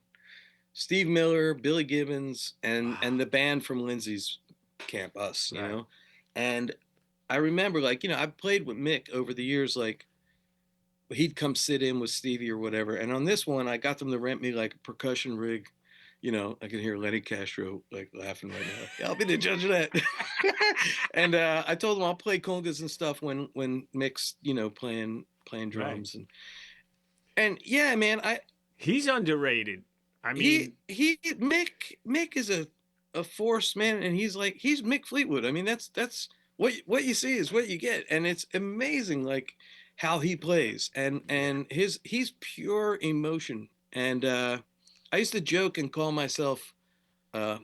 B: Steve Miller, Billy Gibbons, and
A: wow,
B: the band from Lindsay's camp, us,
A: right,
B: And I remember, like, I've played with Mick over the years, like he'd come sit in with Stevie or whatever. And on this one, I got them to rent me like a percussion rig. I can hear Lenny Castro like laughing right now. I'll be the judge of that. And I told him I'll play congas and stuff when Mick's playing
A: right.
B: drums and yeah, man,
A: He's underrated. I mean,
B: he Mick is a force, man, and he's Mick Fleetwood. I mean, that's what you see is what you get, and it's amazing. Like how he plays, and he's pure emotion. And I used to joke and call myself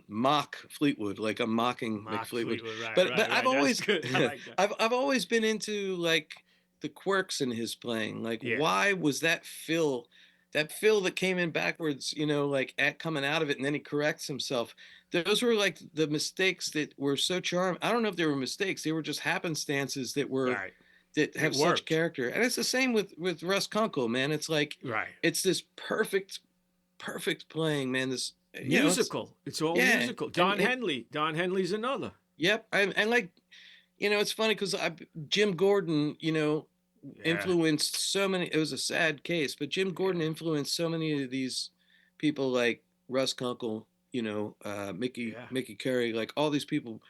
B: mock Fleetwood, like I'm mocking
A: Mock
B: McFleetwood.
A: Fleetwood,
B: But I've
A: That's
B: always
A: good. I like that.
B: I've always been into like the quirks in his playing. Like
A: Yeah.
B: why was that fill that came in backwards, like coming out of it, and then he corrects himself. Those were like the mistakes that were so charming. I don't know if they were mistakes; they were just happenstances
A: Right.
B: that
A: It
B: have such
A: worked.
B: character. And it's the same with Russ Kunkel, man. It's like
A: Right.
B: it's this perfect playing, man. This it's
A: Musical. It's all
B: yeah,
A: musical.
B: and
A: Don Henley. Don Henley's another.
B: yep, and like it's funny because Jim Gordon,
A: Yeah.
B: influenced so many. It was a sad case, but Jim Gordon
A: Yeah.
B: influenced so many of these people, like Russ Kunkel,
A: Yeah.
B: Mickey Carey, like all these people,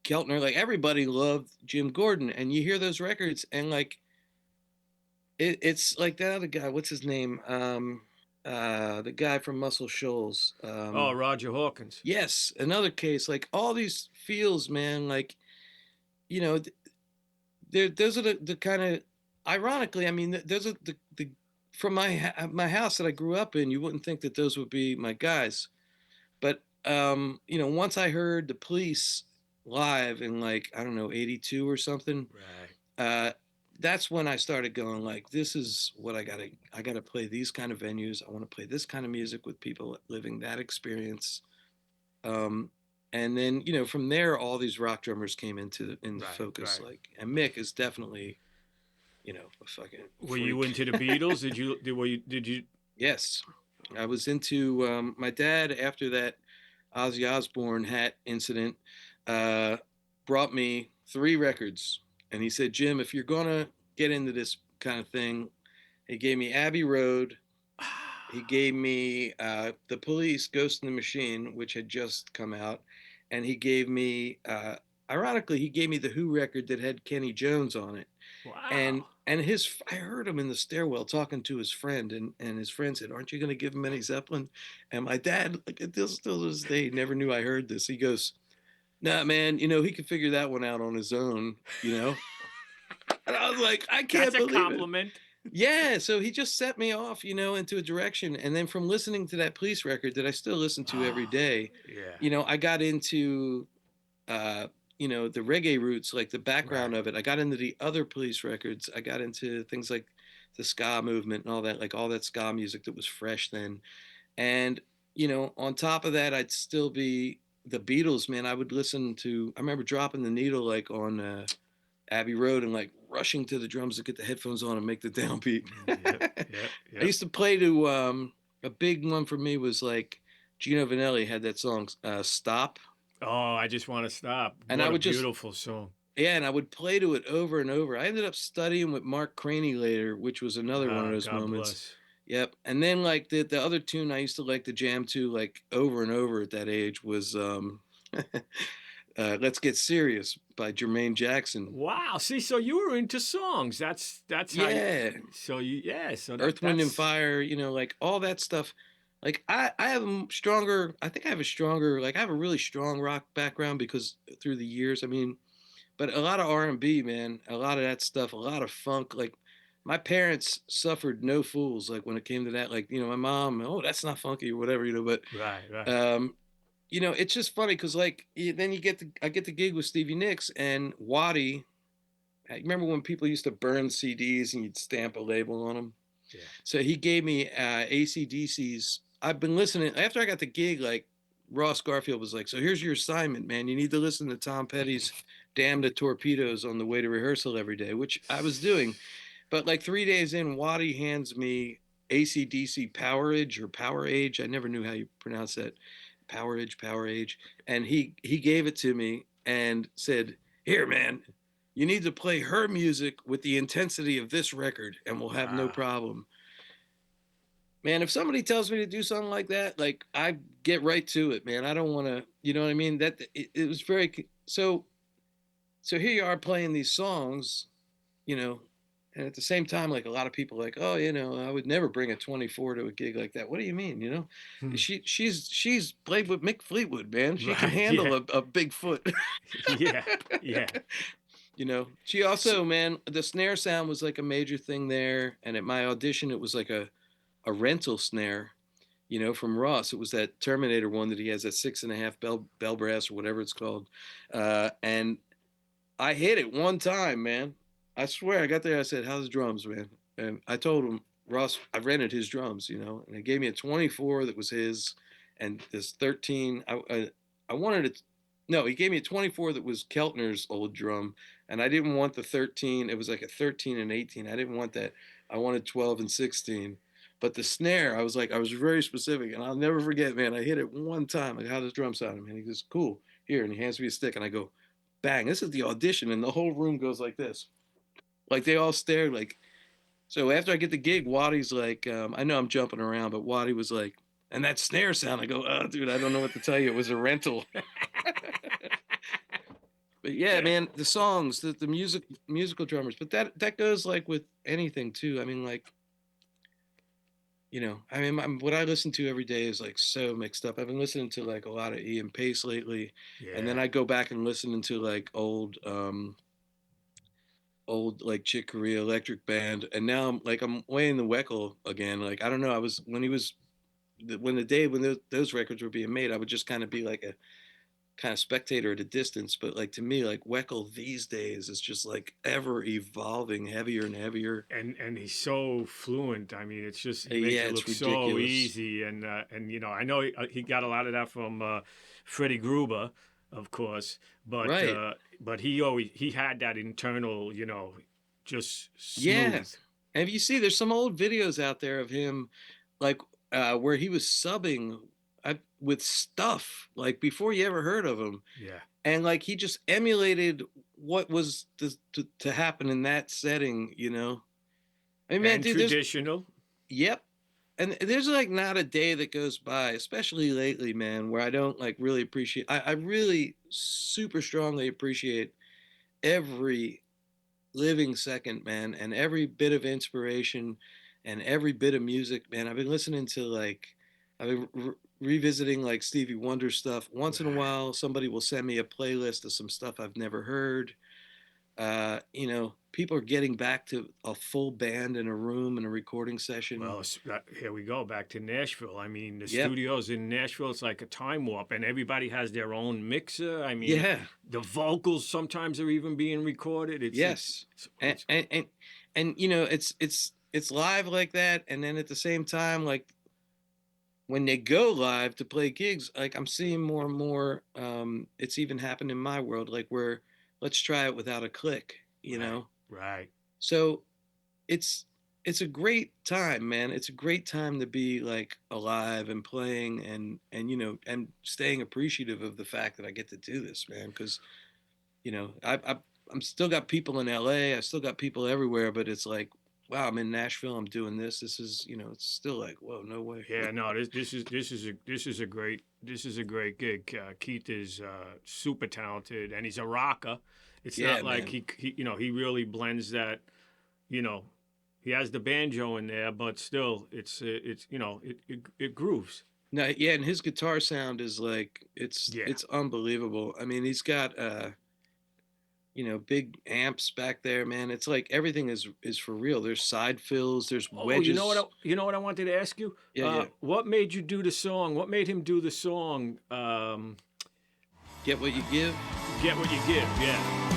B: Keltner, like everybody loved Jim Gordon, and you hear those records, and like it's like that other guy. What's his name? The guy from Muscle Shoals.
A: Oh, Roger Hawkins.
B: Yes, another case. Like all these feels, man. Like you know, those are the kind of, ironically, I mean, those are the from my house that I grew up in. You wouldn't think that those would be my guys, but once I heard the Police live in like I don't know '82 or something,
A: Right.
B: uh, that's when I started going like, this is what I gotta play these kind of venues. I want to play this kind of music with people living that experience. Um, and then from there, all these rock drummers came into
A: Right.
B: focus.
A: Right.
B: Like, and Mick is definitely a fucking
A: Were you
B: freak.
A: into the Beatles? Did you?
B: Yes, I was into my dad after that Ozzy Osbourne hat incident. Uh, Brought me 3 records, and he said, "Jim, if you're gonna get into this kind of thing," he gave me Abbey Road. He gave me the Police, Ghost in the Machine, which had just come out, and he gave me, ironically, he gave me the Who record that had Kenny Jones on it. And
A: Wow.
B: I heard him in the stairwell talking to his friend, and his friend said, "Aren't you going to give him any Zeppelin?" And my dad, like still to this day, never knew I heard this. He goes, "Nah, man, he could figure that one out on his own." And I was like, I
A: That's
B: can't
A: a
B: believe it.
A: compliment.
B: Yeah, so he just set me off, into a direction. And then from listening to that Police record that I still listen to every
A: Oh,
B: day,
A: yeah.
B: I got into uh, the reggae roots, like the background
A: Right.
B: of it. I got into the other Police records. I got into things like the ska movement and all that, like all that ska music that was fresh then. And, on top of that, I'd still be the Beatles, man. I would listen to, I remember dropping the needle like on Abbey Road and like rushing to the drums to get the headphones on and make the downbeat.
A: Yep. Yep.
B: I
A: Yep.
B: used to play to a big one for me was like Gino Vanelli had that song "Stop,"
A: Oh, I just want to stop.
B: and I
A: What a
B: would just
A: beautiful song.
B: yeah, and I would play to it over and over. I ended up studying with Mark Craney later, which was another one of
A: Ah,
B: those
A: God
B: moments.
A: bless.
B: Yep, and then like the other tune I used to like to jam to like over and over at that age was "Let's Get Serious" by Jermaine Jackson.
A: Wow. See, so you were into songs. That's how you.
B: Yeah,
A: So you yeah. So
B: Earth, Wind, and
A: that's
B: Fire, like all that stuff. Like I have a stronger, I think I have a stronger, like I have a really strong rock background because through the years, I mean, but a lot of R&B, man, a lot of that stuff, a lot of funk. Like my parents suffered no fools. Like when it came to that, like, my mom, oh, that's not funky or whatever, but,
A: right. Right.
B: um, it's just funny because like then I get the gig with Stevie Nicks and Waddy. I remember when people used to burn CDs and you'd stamp a label on them.
A: Yeah.
B: So he gave me AC/DC's. I've been listening after I got the gig. Like Ross Garfield was like, "So here's your assignment, man. You need to listen to Tom Petty's Damn the Torpedoes on the way to rehearsal every day," which I was doing. But like 3 days in, Waddy hands me AC/DC Power Age or Power Age. I never knew how you pronounce that. Power Age. And he gave it to me and said, "Here, man, you need to play her music with the intensity of this record, and we'll have no
A: Wow.
B: problem." Man, if somebody tells me to do something like that, like I get right to it, man. I don't want to, you know what I mean? That it was very so. So here you are playing these songs, you know, and at the same time, like a lot of people, like, oh, I would never bring a 24 to a gig like that. What do you mean?
A: Hmm.
B: She's played with Mick Fleetwood, man. She can
A: Right.
B: handle
A: Yeah.
B: a big foot.
A: Yeah. Yeah.
B: She also, man, the snare sound was like a major thing there. And at my audition, it was like a rental snare, from Ross. It was that Terminator one that he has, that 6.5 bell brass or whatever it's called. And I hit it one time, man. I swear, I got there. I said, "How's the drums, man?" And I told him, Ross, I rented his drums, and he gave me a 24 that was his, and this 13. I wanted it. No, he gave me a 24 that was Keltner's old drum, and I didn't want the 13. It was like a 13 and 18. I didn't want that. I wanted 12 and 16. But the snare, I was very specific, and I'll never forget, man. I hit it one time. Like, how does drum sound? And he goes, "Cool. Here," and he hands me a stick, and I go, bang. This is the audition, and the whole room goes like this. Like, they all stare, like. So after I get the gig, Waddy's like, I know I'm jumping around, but Waddy was like, "And that snare sound." I go, "Oh, dude, I don't know what to tell you. It was a rental." But yeah, man, the songs, the musical drummers. But that goes like with anything too. I mean, like, what I listen to every day is like so mixed up. I've been listening to like a lot of Ian Pace lately, and then I go back and listen to like old like Chick Corea Electric Band, and now I'm weighing the Weckl again. Like, I don't know, I was when the day when those records were being made, I would just kind of be like a kind of spectator at a distance. But like, to me, like, Weckl these days is just like ever evolving, heavier and heavier.
A: And he's so fluent. I mean, it's just
B: he
A: makes
B: yeah,
A: it look so easy. And I know he got a lot of that from Freddie Gruber, of course, but
B: right.
A: But he had that internal, just smooth.
B: Yeah. And you see, there's some old videos out there of him, like where he was subbing with stuff like before you ever heard of him.
A: Yeah.
B: And like, he just emulated what was to happen in that setting, I mean, man,
A: and
B: dude,
A: traditional.
B: Yep. And there's like not a day that goes by, especially lately, man, where I don't like really appreciate. I really super strongly appreciate every living second, man, and every bit of inspiration and every bit of music, man. I've been listening to I've been revisiting like Stevie Wonder stuff. Once in a while, somebody will send me a playlist of some stuff I've never heard. People are getting back to a full band in a room in a recording session.
A: Well, here we go back to Nashville. I mean, the studios in Nashville, it's like a time warp, and everybody has their own mixer. I mean, the vocals sometimes are even being recorded.
B: It's live like that, and then at the same time, like, when they go live to play gigs, like, I'm seeing more and more. It's even happened in my world, like, where let's try it without a click,
A: Right.
B: So it's a great time, man. It's a great time to be like alive and playing and staying appreciative of the fact that I get to do this, man. Because I'm still got people in LA. I still got people everywhere, but it's like, wow, I'm in Nashville. I'm doing this. This is, it's still like, whoa, no way.
A: Yeah, no, this is a great gig. Keith is super talented, and he's a rocker. It's not like he really blends that, he has the banjo in there, but still it's it grooves.
B: No, yeah, and his guitar sound is like it's unbelievable. I mean, he's got big amps back there, man. It's like everything is for real. There's side fills, there's wedges.
A: You know what I wanted to ask you?
B: Yeah.
A: What made you do the song? What made him do the song?
B: Get What You Give?
A: Get What You Give, yeah.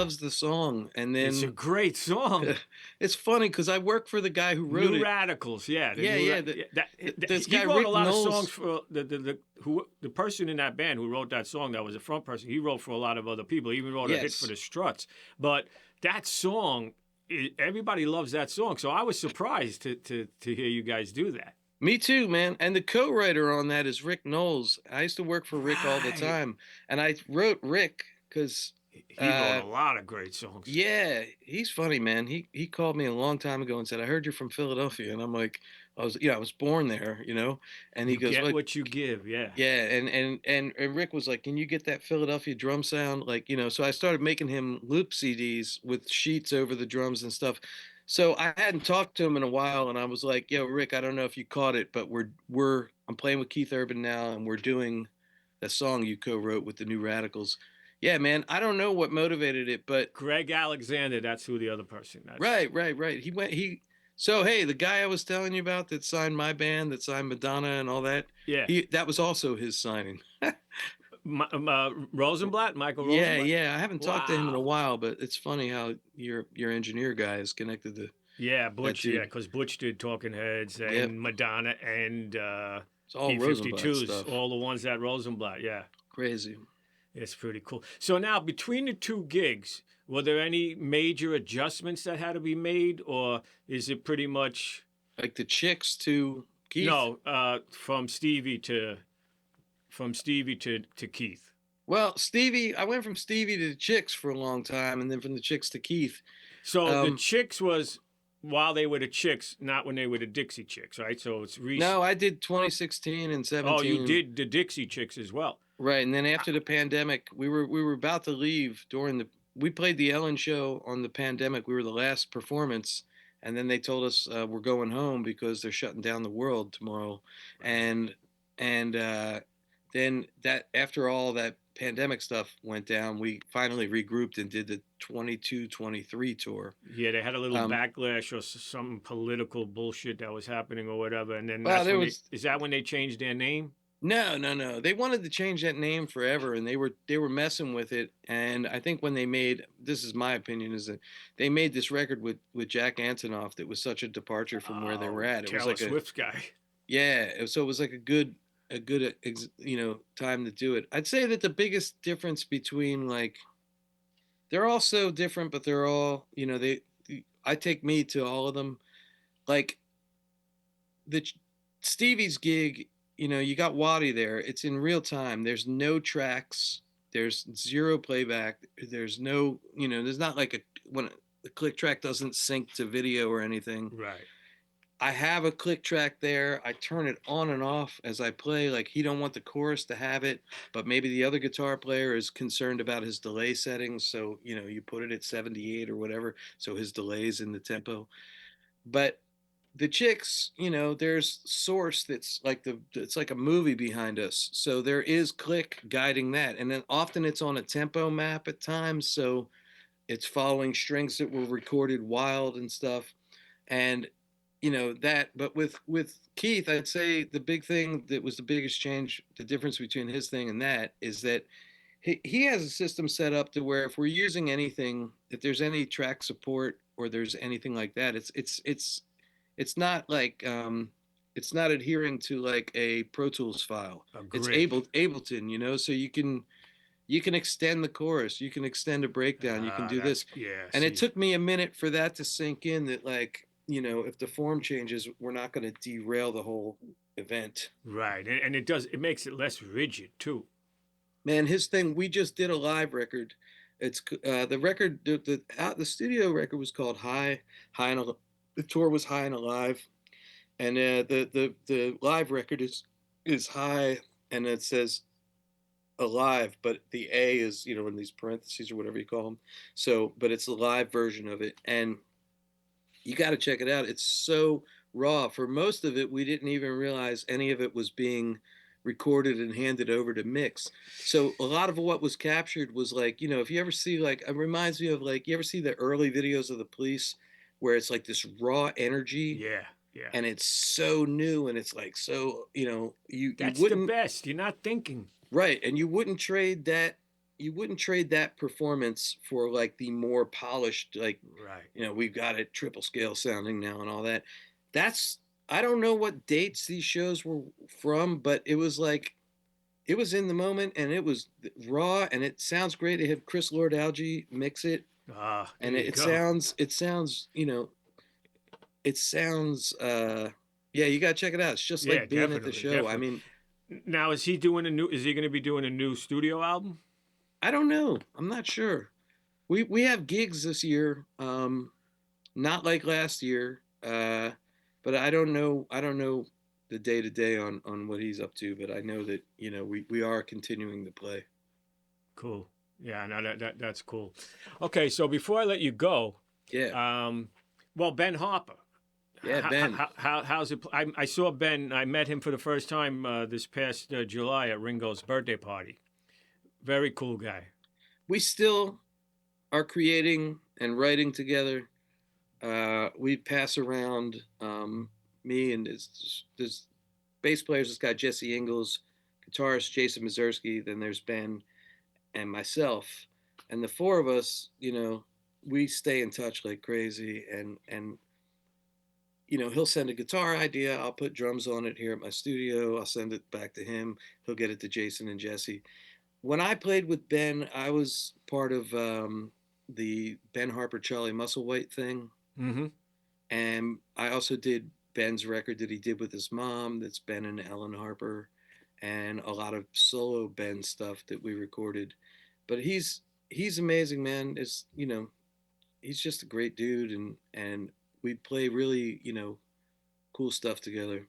B: loves the song. And
A: It's a
B: then
A: great song.
B: it's funny because I work for the guy who wrote
A: New
B: it.
A: Radicals, yeah.
B: Yeah, yeah. This
A: He
B: guy
A: wrote a
B: Rick
A: lot of
B: Knowles.
A: songs for the person in that band who wrote that song that was a front person. He wrote for a lot of other people. He even wrote a hit for
B: Yes.
A: the Struts. But that song, everybody loves that song. So I was surprised to hear you guys do that.
B: Me too, man. And the co-writer on that is Rick Knowles. I used to work for Rick all the
A: Right.
B: time, and I wrote Rick because,
A: He wrote a lot of great songs.
B: yeah, he's funny, man. He called me a long time ago and said, "I heard you're from Philadelphia," and I'm like, I was born there, And he
A: You
B: goes,
A: get
B: "What?"
A: what you give, yeah.
B: Yeah, and Rick was like, "Can you get that Philadelphia drum sound?" Like, so I started making him loop CDs with sheets over the drums and stuff. So I hadn't talked to him in a while, and I was like, "Yo, Rick, I don't know if you caught it, but I'm playing with Keith Urban now, and we're doing that song you co-wrote with the New Radicals." Yeah, man, I don't know what motivated it, but
A: Greg Alexander, that's who the other person. That's
B: right. So hey, the guy I was telling you about that signed my band, that signed Madonna and all that,
A: yeah.
B: that was also his signing.
A: Rosenblatt, Michael
B: Yeah,
A: Rosenblatt.
B: yeah. I haven't talked to him in a
A: Wow.
B: while, but it's funny how your engineer guy is connected to
A: Yeah,
B: that
A: Butch. Yeah,
B: dude.
A: because Butch did Talking Heads
B: Yep.
A: and Madonna and
B: It's all Rosenblatt
A: B-52s,
B: stuff.
A: all the ones that Rosenblatt. Yeah,
B: Crazy.
A: it's pretty cool. So now, between the two gigs, were there any major adjustments that had to be made, or is it pretty much
B: Like the Chicks to Keith.
A: no from Stevie to Keith?
B: Well, I went from Stevie to the Chicks for a long time, and then from the Chicks to Keith.
A: So the Chicks was while they were the Chicks, not when they were the Dixie Chicks, right? So it's recent.
B: No, I did 2016 and
A: Oh, you
B: 17.
A: did the Dixie Chicks as well.
B: Right, and then after the pandemic, we were about to leave we played the Ellen show on the pandemic. We were the last performance, and then they told us we're going home because they're shutting down the world tomorrow, and and then that after all that pandemic stuff went down, we finally regrouped and did the 22-23 tour.
A: Yeah, they had a little
B: Um,
A: backlash or some political bullshit that was happening or whatever, and then
B: well,
A: that's
B: there
A: when
B: was
A: is that when they changed their name?
B: no. They wanted to change that name forever, and they were messing with it. And I think when they made this is my opinion is that they made this record with Jack Antonoff that was such a departure from where they were
A: Oh,
B: at. It was
A: Taylor
B: like
A: Swift's guy.
B: so it was like a good time to do it. I'd say that the biggest difference between like they're all so different, but they're all I take me to all of them. Like the Stevie's gig, you got Waddy there. It's in real time. There's no tracks. There's zero playback. There's no, there's not like when the click track doesn't sync to video or anything.
A: Right.
B: I have a click track there. I turn it on and off as I play. Like he don't want the chorus to have it, but maybe the other guitar player is concerned about his delay settings. So, you put it at 78 or whatever. So his delay's in the tempo. But the Chicks, there's source that's like it's like a movie behind us. So there is click guiding that. And then often it's on a tempo map at times. So it's following strings that were recorded wild and stuff. And but with Keith, I'd say the big thing that was the biggest change, the difference between his thing and that is that he has a system set up to where if we're using anything, if there's any track support or there's anything like that, it's not like it's not adhering to like a Pro Tools file. It's
A: Agree.
B: Ableton, so you can extend the chorus, you can extend a breakdown, you can do
A: That's
B: this.
A: yeah.
B: And it
A: See,
B: took me a minute for that to sink in that like, if the form changes, we're not going to derail the whole event.
A: right, and it makes it less rigid too.
B: Man, his thing, we just did a live record. It's the record, the studio record was called High and the tour was High and Alive. And the live record is High, and it says Alive, but the A is in these parentheses or whatever you call them. So, but it's the live version of it, and you got to check it out. It's so raw. For most of it, we didn't even realize any of it was being recorded and handed over to mix. So a lot of what was captured was like, if you ever see like, it reminds me of like, you ever see the early videos of the Police where it's like this raw energy
A: Yeah, yeah.
B: and it's so new and it's like, so, you
A: That's the
B: wouldn't,
A: best. You're not thinking.
B: right. And you wouldn't trade that you wouldn't trade that performance for like the more polished, like,
A: Right.
B: we've got it triple scale sounding now and all that. That's, I don't know what dates these shows were from, but it was like, it was in the moment and it was raw and it sounds great. They had Chris Lord Alge mix it,
A: Ah, there
B: and
A: you
B: it
A: go.
B: sounds, it sounds, yeah, you got to check it out. It's just
A: Yeah,
B: like being at the
A: definitely,
B: show. I
A: definitely.
B: mean,
A: Now, is he doing a new? Is he going to be doing a new studio album?
B: I don't know. I'm not sure. We have gigs this year. Not like last year. But I don't know the day to day on what he's up to. But I know that we are continuing to play.
A: Cool. Yeah, no, that's cool. Okay, so before I let you go,
B: Yeah,
A: um, well, Ben Harper,
B: yeah, Ben.
A: how's it? I saw Ben. I met him for the first time this past July at Ringo's birthday party. Very cool guy.
B: We still are creating and writing together. We pass around, me and there's bass players. This guy Jesse Ingles, guitarist Jason Mazursky. Then there's Ben and myself, and the four of us. We stay in touch like crazy, and he'll send a guitar idea. I'll put drums on it here at my studio. I'll send it back to him. He'll get it to Jason and Jesse. When I played with Ben, I was part of the Ben Harper Charlie Musselwhite thing.
A: Mm-hmm.
B: And I also did Ben's record that he did with his mom. That's Ben and Ellen Harper, and a lot of solo Ben stuff that we recorded. But he's amazing, man. He's just a great dude, and we play really cool stuff together.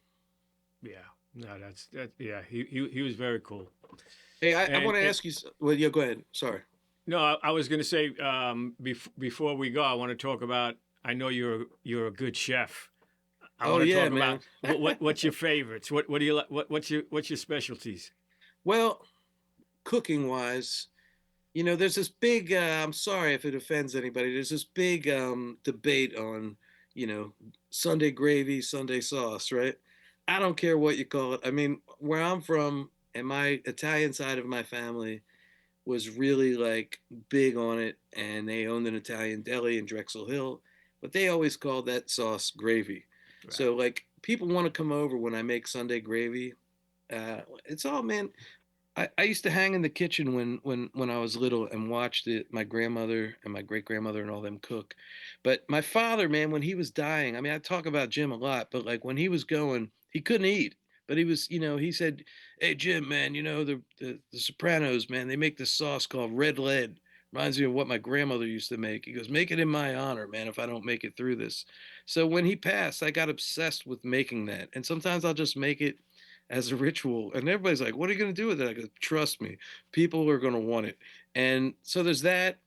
A: Yeah. No, that's that. Yeah, he was very cool.
B: Hey, I
A: And
B: want to ask you. Well, yeah, go ahead. Sorry.
A: no, I was going to say before we go, I want to talk about. I know you're a good chef. I
B: Oh
A: want to
B: yeah,
A: talk about
B: man.
A: what's your favorites. What do you like? What's your specialties?
B: Well, cooking wise, there's this big. I'm sorry if it offends anybody. There's this big debate on, you know, Sunday gravy, Sunday sauce, right? I don't care what you call it. I mean, where I'm from, and my Italian side of my family was really like big on it, and they owned an Italian deli in Drexel Hill, but they always called that sauce gravy.
A: Right.
B: So like people want to come over when I make Sunday gravy. It's all, man. I used to hang in the kitchen when I was little and watched my grandmother and my great grandmother and all them cook. But my father, man, when he was dying, I mean, I talk about Jim a lot, but like when he was going, he couldn't eat. But he was, he said, "Hey Jim, man, the Sopranos, man, they make this sauce called red lead. Reminds me of what my grandmother used to make." He goes, "Make it in my honor, man, if I don't make it through this." So when he passed, I got obsessed with making that. And sometimes I'll just make it as a ritual. And everybody's like, "What are you going to do with it?" I go, "Trust me, people are going to want it." And so there's that.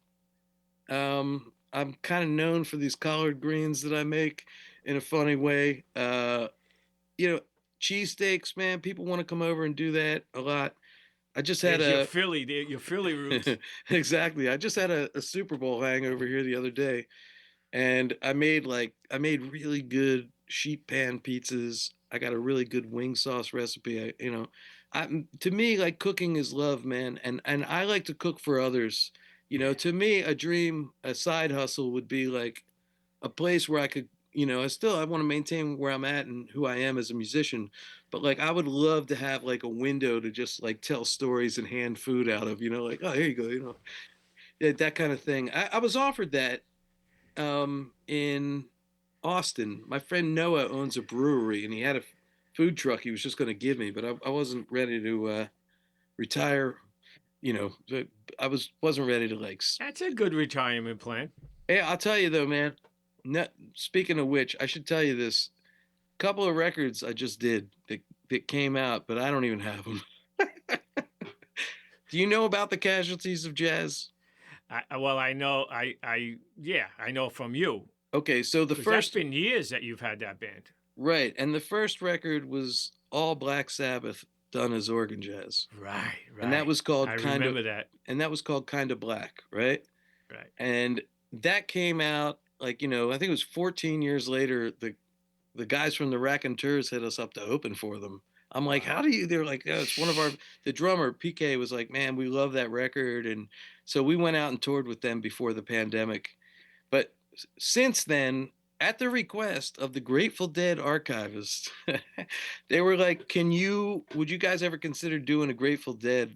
B: I'm kind of known for these collard greens that I make in a funny way. You know, Cheesesteaks, man, people want to come over and do that a lot. I just had
A: There's
B: a
A: Your Philly roots.
B: exactly. I just had a Super Bowl hangover here the other day, and I made really good sheet pan pizzas. I got a really good wing sauce recipe. To me, like, cooking is love, man, and I like to cook for others.
A: Yeah.
B: To me, a dream, a side hustle would be like a place where I could, I want to maintain where I'm at and who I am as a musician, but like I would love to have like a window to just like tell stories and hand food out of, like, oh, here you go, that kind of thing. I was offered that in Austin. My friend Noah owns a brewery, and he had a food truck he was just going to give me, but I wasn't ready to retire. You know, I wasn't ready to like.
A: That's a good retirement plan.
B: Hey, I'll tell you though, man. Speaking of which, I should tell you this. Couple of records I just did that came out, but I don't even have them. Do you know about the Casualties of Jazz?
A: Well, I know. Yeah, I know from you
B: Okay, so the
A: because that's
B: first
A: been years that you've had that band.
B: right, and the first record was all Black Sabbath done as organ jazz.
A: Right,
B: And that
A: right.
B: was
A: I
B: called
A: remember that.
B: kind of black, right?
A: Right.
B: And that came out like, I think it was 14 years later. The guys from the Raconteurs hit us up to open for them. I'm like,
A: Wow.
B: how do you? They're like, oh, it's one of our. The drummer PK was like, man, we love that record, and so we went out and toured with them before the pandemic. But since then, at the request of the Grateful Dead archivist, they were like, would you guys ever consider doing a Grateful Dead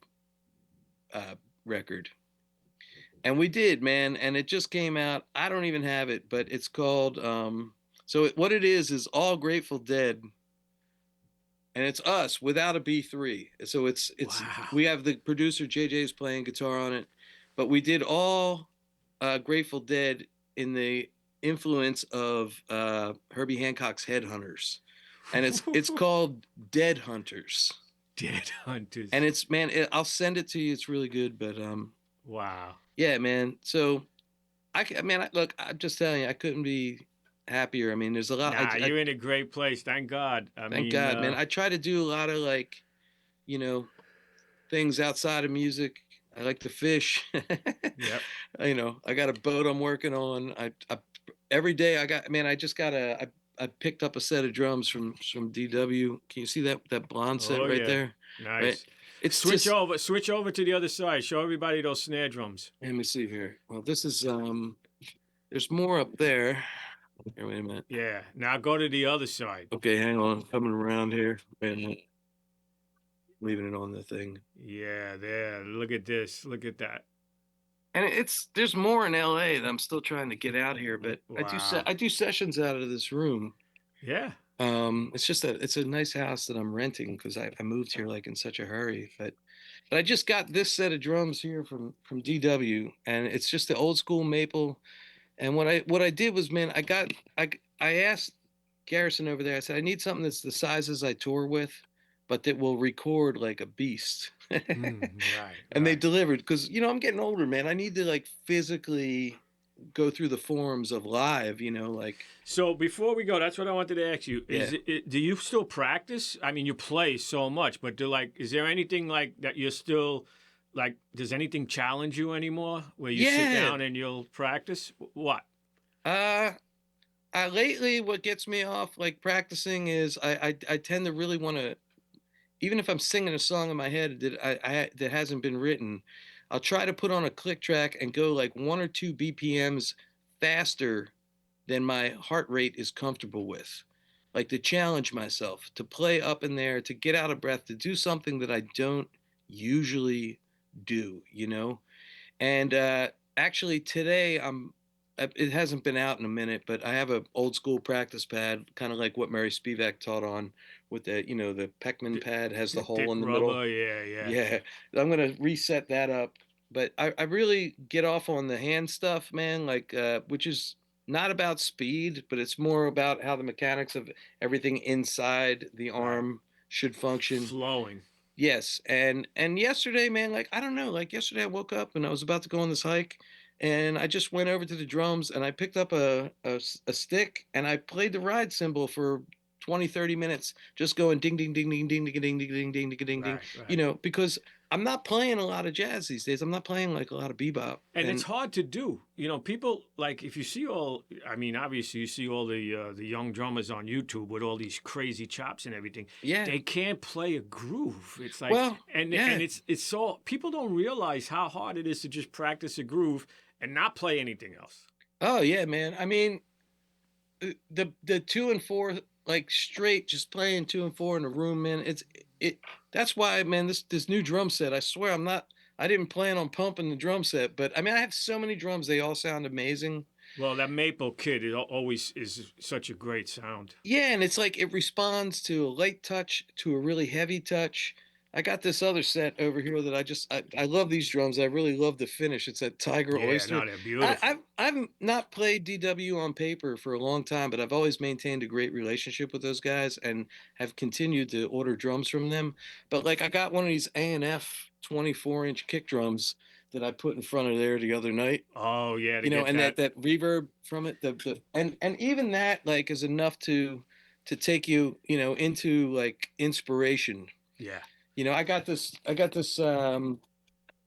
B: uh, record? And we did, man. And it just came out. I don't even have it, but it's called, what it is all Grateful Dead. And it's us without a B3. So
A: Wow.
B: we have the producer JJ's playing guitar on it, but we did all Grateful Dead in the influence of Herbie Hancock's Headhunters, and it's called Dead Hunters,
A: Dead hunters.
B: and I'll send it to you. It's really good, but
A: Wow.
B: yeah, man. So look, I'm just telling you, I couldn't be happier. I mean, there's a lot.
A: Nah, you're in a great place. Thank God.
B: Thank God, man. I try to do a lot of like, you know, things outside of music. I like to fish.
A: yep.
B: I got a boat I'm working on. I every day I got, man, I just got I picked up a set of drums from DW. Can you see that blonde set
A: Oh
B: right
A: yeah.
B: there? Right.
A: Nice.
B: It's just,
A: Switch over to the other side. Show everybody those snare drums.
B: let me see here. Well, this is, there's more up there. Here, wait a minute.
A: Yeah. Now go to the other side.
B: Okay, hang on. Coming around here. Wait a minute. Leaving it on the thing.
A: Yeah, there. Look at this. Look at that.
B: And there's more in LA that I'm still trying to get out here, but
A: Wow.
B: I do sessions out of this room.
A: Yeah.
B: It's just it's a nice house that I'm renting because I moved here like in such a hurry. But I just got this set of drums here from DW, and it's just the old school maple. And what I did was, man, I asked Garrison over there. I said I need something that's the sizes I tour with, but that will record like a beast.
A: Right.
B: And they
A: Right.
B: delivered because I'm getting older, man. I need to like physically go through the forms of live, like,
A: So before we go, that's what I wanted to ask you.
B: yeah.
A: Do you still practice? I mean, you play so much, but is there anything like that you're still like? Does anything challenge you anymore? Where you sit
B: Yeah.
A: down and you'll practice? What?
B: Uh, lately, what gets me off like practicing is I tend to really want to, even if I'm singing a song in my head that hasn't been written, I'll try to put on a click track and go like 1 or 2 BPMs faster than my heart rate is comfortable with. Like to challenge myself, to play up in there, to get out of breath, to do something that I don't usually do. And actually today it hasn't been out in a minute, but I have an old school practice pad, kind of like what Mary Spivak taught on with the Peckman pad has the
A: The
B: hole
A: thick
B: in the middle.
A: rubber? Yeah, yeah.
B: Yeah, I'm gonna reset that up. But I really get off on the hand stuff, man, like which is not about speed, but it's more about how the mechanics of everything inside the
A: Right.
B: arm should function.
A: Flowing.
B: Yes, and yesterday, man, like I don't know, like yesterday I woke up and I was about to go on this hike, and I just went over to the drums and I picked up a stick and I played the ride cymbal for 20, 30 minutes, just going ding ding ding ding ding ding ding ding ding ding ding ding,
A: Right, right.
B: because I'm not playing a lot of jazz these days. I'm not playing like a lot of bebop,
A: And it's
B: and
A: hard to do. People like if you see all. I mean, obviously you see all the young drummers on YouTube with all these crazy chops and everything.
B: yeah,
A: They can't play a groove. It's like
B: well,
A: and
B: yeah,
A: it's so people don't realize how hard it is to just practice a groove and not play anything else.
B: oh yeah, man. I mean, the 2 and 4 like straight just playing 2 and 4 in a room, man. It that's why, man, this new drum set, I swear I didn't plan on pumping the drum set, but I mean I have so many drums, they all sound amazing.
A: Well, that maple kit always is such a great sound.
B: Yeah, and it's like it responds to a light touch to a really heavy touch. I got this other set over here that I love these drums. I really love the finish. It's that Tiger
A: Yeah,
B: Oyster.
A: no, they're beautiful.
B: I've not played DW on paper for a long time, but I've always maintained a great relationship with those guys and have continued to order drums from them. But like I got one of these A&F 24-inch kick drums that I put in front of there the other night,
A: Oh yeah, to get
B: and
A: that.
B: that reverb from it, and even that like is enough to take you, into like inspiration.
A: Yeah.
B: I got this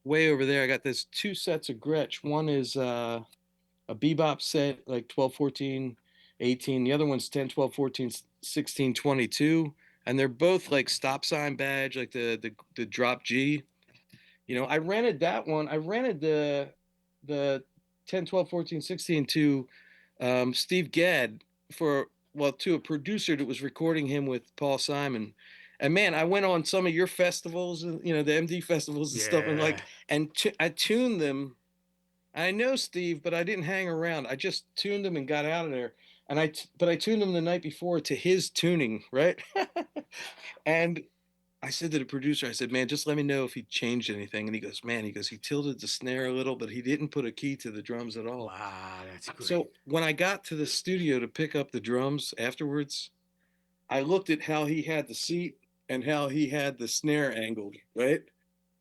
B: way over there. I got this 2 sets of Gretsch. One is a bebop set, like 12, 14, 18. The other one's 10, 12, 14, 16, 22. and they're both like stop sign badge, like the drop G. I rented that one. I rented the 10, 12, 14, 16 to Steve Gadd for, well, to a producer that was recording him with Paul Simon. And man, I went on some of your festivals, the MD festivals and stuff, and
A: Yeah.
B: I tuned them. I know Steve, but I didn't hang around. I just tuned them and got out of there. But I tuned them the night before to his tuning, right? And I said to the producer, I said, man, just let me know if he changed anything. And he goes, man, he tilted the snare a little, but he didn't put a key to the drums at all.
A: Wow, that's great.
B: So when I got to the studio to pick up the drums afterwards, I looked at how he had the seat and how he had the snare angled, right?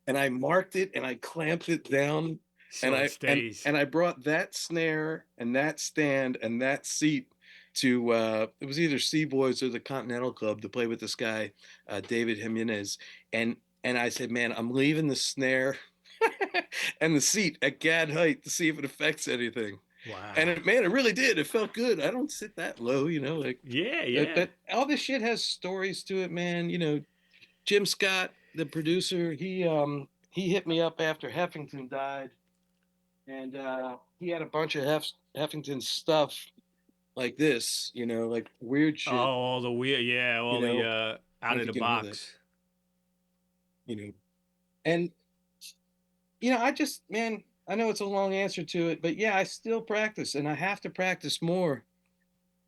B: And I marked it and I clamped it down, and
A: So it
B: I and
A: stays.
B: and I brought that snare and that stand and that seat to it was either Sea Boys or the Continental Club to play with this guy, David Jimenez, and and I said, man, I'm leaving the snare and the seat at Gad height to see if it affects anything. And
A: Wow.
B: man, it really did. It felt good. I don't sit that low, like
A: Yeah,
B: that.
A: yeah.
B: But all this shit has stories to it, man. Jim Scott, the producer, he hit me up after Heffington died, and he had a bunch of Heffington stuff like this, like weird
A: Oh,
B: shit,
A: all the weird, yeah,
B: you
A: all the
B: know. I
A: out
B: don't know
A: of
B: if
A: the
B: you can hear that,
A: box.
B: you know. And I just, man, I know it's a long answer to it, but yeah, I still practice, and I have to practice more.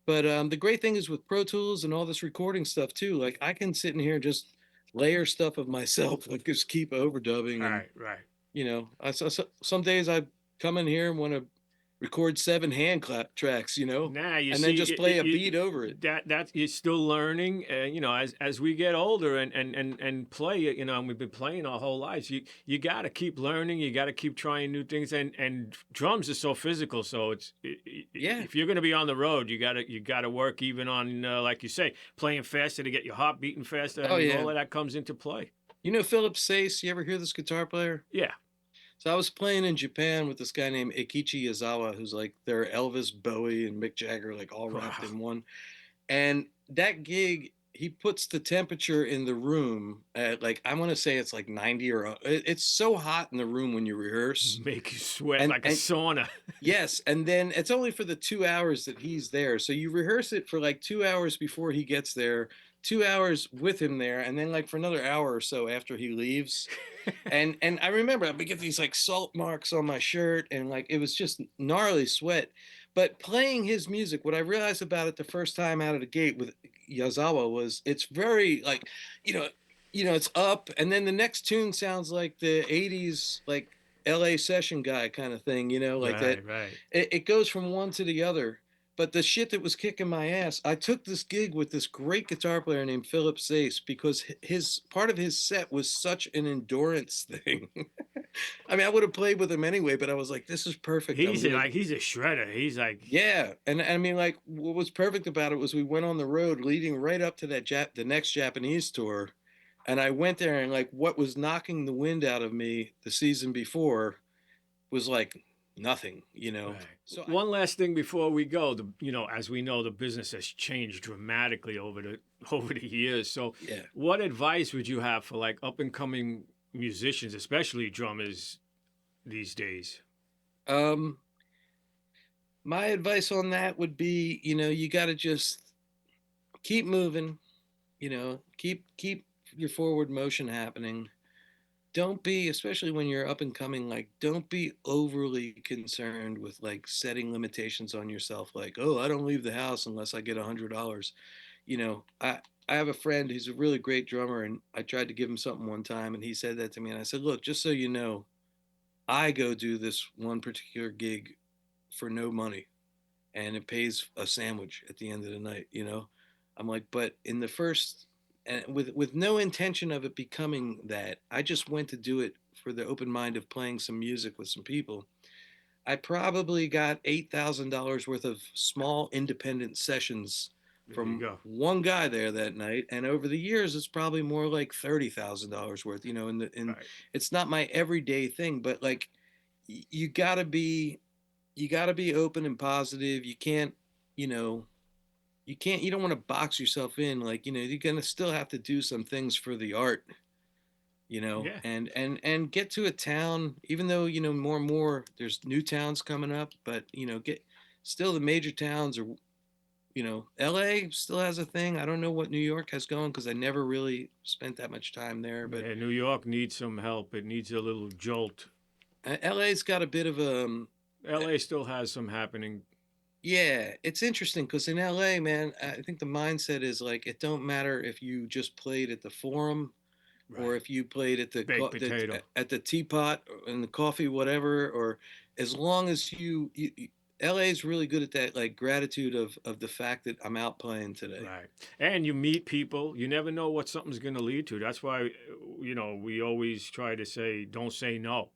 B: But the great thing is with Pro Tools and all this recording stuff too, like I can sit in here and just layer stuff of myself, like just keep overdubbing. And
A: Right, right.
B: some days I come in here and want to record 7 hand clap tracks,
A: Nah, you
B: and then
A: see,
B: just play a beat over it.
A: that you're still learning. As we get older and play, and we've been playing our whole lives. You got to keep learning. You got to keep trying new things. And drums are so physical. So
B: Yeah.
A: if you're going to be on the road, you got to work even on like you say, playing faster to get your heart beating faster. I
B: Oh
A: mean,
B: yeah.
A: all of that comes into play.
B: Philip Sace. You ever hear this guitar player?
A: Yeah.
B: So I was playing in Japan with this guy named Eikichi Yazawa, who's like their Elvis, Bowie, and Mick Jagger, like all wrapped
A: Wow.
B: in one. And that gig, he puts the temperature in the room at, like, I want to say it's like 90, or it's so hot in the room when you rehearse.
A: Make you sweat
B: And
A: like a sauna.
B: yes, and then it's only for the 2 hours that he's there. So you rehearse it for like 2 hours before he gets there, 2 hours with him there, and then like for another hour or so after he leaves. And I remember I would get these like salt marks on my shirt, and like it was just gnarly sweat. But playing his music, what I realized about it the first time out of the gate with Yazawa was it's very like, you know, it's up, and then the next tune sounds like the '80s like LA session guy kind of thing, like that.
A: Right, right.
B: It goes from one to the other. But the shit that was kicking my ass, I took this gig with this great guitar player named Philip Sace because his part of his set was such an endurance thing. I mean, I would have played with him anyway, but I was like, this is perfect. I'm gonna,
A: He's a shredder. He's like,
B: yeah. And I mean, like, what was perfect about it was we went on the road leading right up to the next Japanese tour, and I went there, and like what was knocking the wind out of me the season before was like nothing.
A: right.
B: So
A: One last thing before we go, as we know, the business has changed dramatically over the over the years. So,
B: yeah.
A: what advice would you have for like up and coming musicians, especially drummers these days?
B: Um, my advice on that would be, you got to just keep moving, keep your forward motion happening. Don't be, especially when you're up and coming, like don't be overly concerned with like setting limitations on yourself, like, oh, I don't leave the house unless I get $100. I have a friend who's a really great drummer, and I tried to give him something one time, and he said that to me, and I said, look, just so you know, I go do this one particular gig for no money, and it pays a sandwich at the end of the night. I'm like, but in the first, and with no intention of it becoming that, I just went to do it for the open mind of playing some music with some people. I probably got $8,000 worth of small independent sessions
A: There you
B: from
A: go.
B: one guy there that night, and over the years it's probably more like $30,000 worth. And
A: Right.
B: it's not my everyday thing, but like you got to be open and positive. You can't, you know, you don't want to box yourself in. Like, you're gonna still have to do some things for the art,
A: Yeah.
B: and get to a town, even though, more and more there's new towns coming up, but get still the major towns are, LA still has a thing. I don't know what New York has going because I never really spent that much time there, but
A: Yeah, New York needs some help. It needs a little jolt.
B: LA's got a bit of a
A: LA still has some happening.
B: yeah, it's interesting because in LA, man, I think the mindset is like it don't matter if you just played at the Forum or
A: Right.
B: if you played at
A: Baked potato.
B: at the teapot and the coffee, whatever, or as long as LA is really good at that, like gratitude of the fact that I'm out playing today.
A: Right. And you meet people. You never know what something's going to lead to. That's why, we always try to say, don't say no.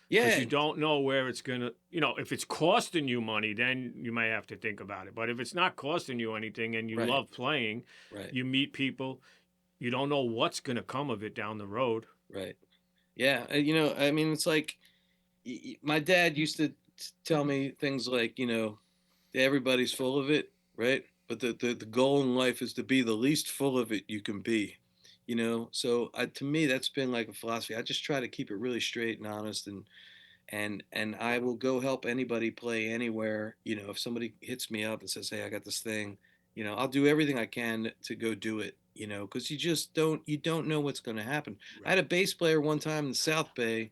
A: Because
B: Yeah,
A: you don't know where it's going to, if it's costing you money, then you may have to think about it. But if it's not costing you anything and you
B: right,
A: love playing,
B: right,
A: you meet people, you don't know what's going to come of it down the road.
B: right. Yeah, I mean, it's like my dad used to tell me things like, everybody's full of it, right? But the goal in life is to be the least full of it you can be, So to me, that's been like a philosophy. I just try to keep it really straight and honest, and I will go help anybody play anywhere. If somebody hits me up and says, "Hey, I got this thing," I'll do everything I can to go do it. Because you don't know what's going to happen. I had
A: Right.
B: a bass player one time in the South Bay.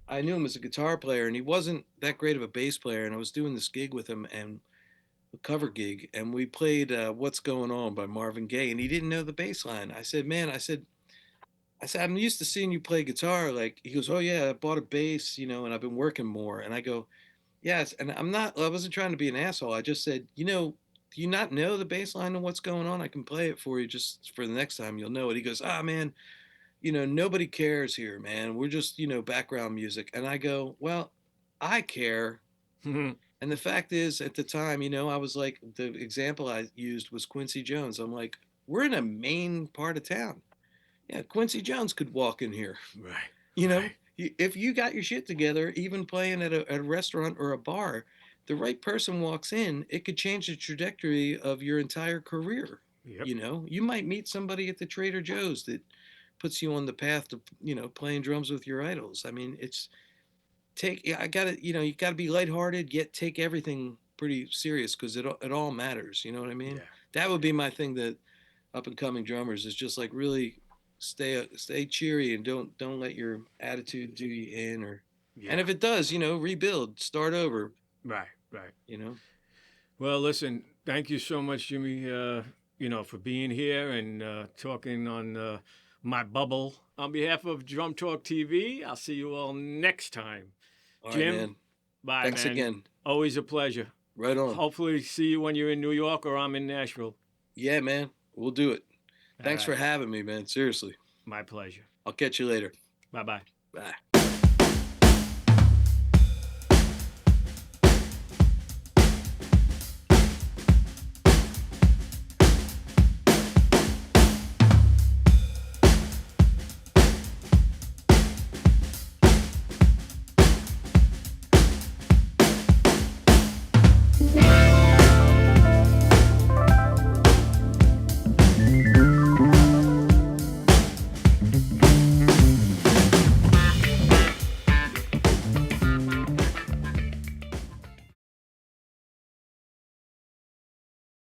B: I knew him as a guitar player, and he wasn't that great of a bass player. And I was doing this gig with him, and a cover gig, and we played "What's Going On" by Marvin Gaye, and he didn't know the bass line. I said, "Man," I said, "I'm used to seeing you play guitar." Like he goes, "Oh yeah, I bought a bass, and I've been working more." And I go, "Yes," and I wasn't trying to be an asshole. I just said, "Do you not know the bass line and what's going on? I can play it for you just for the next time. You'll know it." He goes, "Ah, man, nobody cares here, man. We're just, background music." And I go, "Well, I care." And the fact is, at the time, I was like, the example I used was Quincy Jones. I'm like, we're in a main part of town. Yeah, Quincy Jones could walk in here.
A: Right.
B: You know,
A: Right.
B: if you got your shit together, even playing at a restaurant or a bar, the right person walks in, it could change the trajectory of your entire career.
A: Yep.
B: You might meet somebody at the Trader Joe's that puts you on the path to, playing drums with your idols. I mean, I got to, you got to be lighthearted, yet take everything pretty serious because it all matters. You know what I mean?
A: Yeah.
B: That would
A: Yeah.
B: be my thing that up and coming drummers is just like really stay cheery and don't let your attitude do you in and
A: Yeah.
B: if it does, rebuild, start over,
A: Right. Right.
B: you know.
A: Well, listen, thank you so much, Jimmy, for being here and talking on my bubble. On behalf of Drum Talk TV, I'll see you all next time.
B: All right,
A: Jim,
B: man.
A: bye,
B: Thanks
A: man.
B: again.
A: Always a pleasure.
B: Right on.
A: Hopefully, see you when you're in New York or I'm in Nashville.
B: Yeah, man. We'll do it.
A: All
B: Thanks for
A: right.
B: having me, man. Seriously.
A: My pleasure.
B: I'll catch you later.
A: Bye bye.
B: Bye.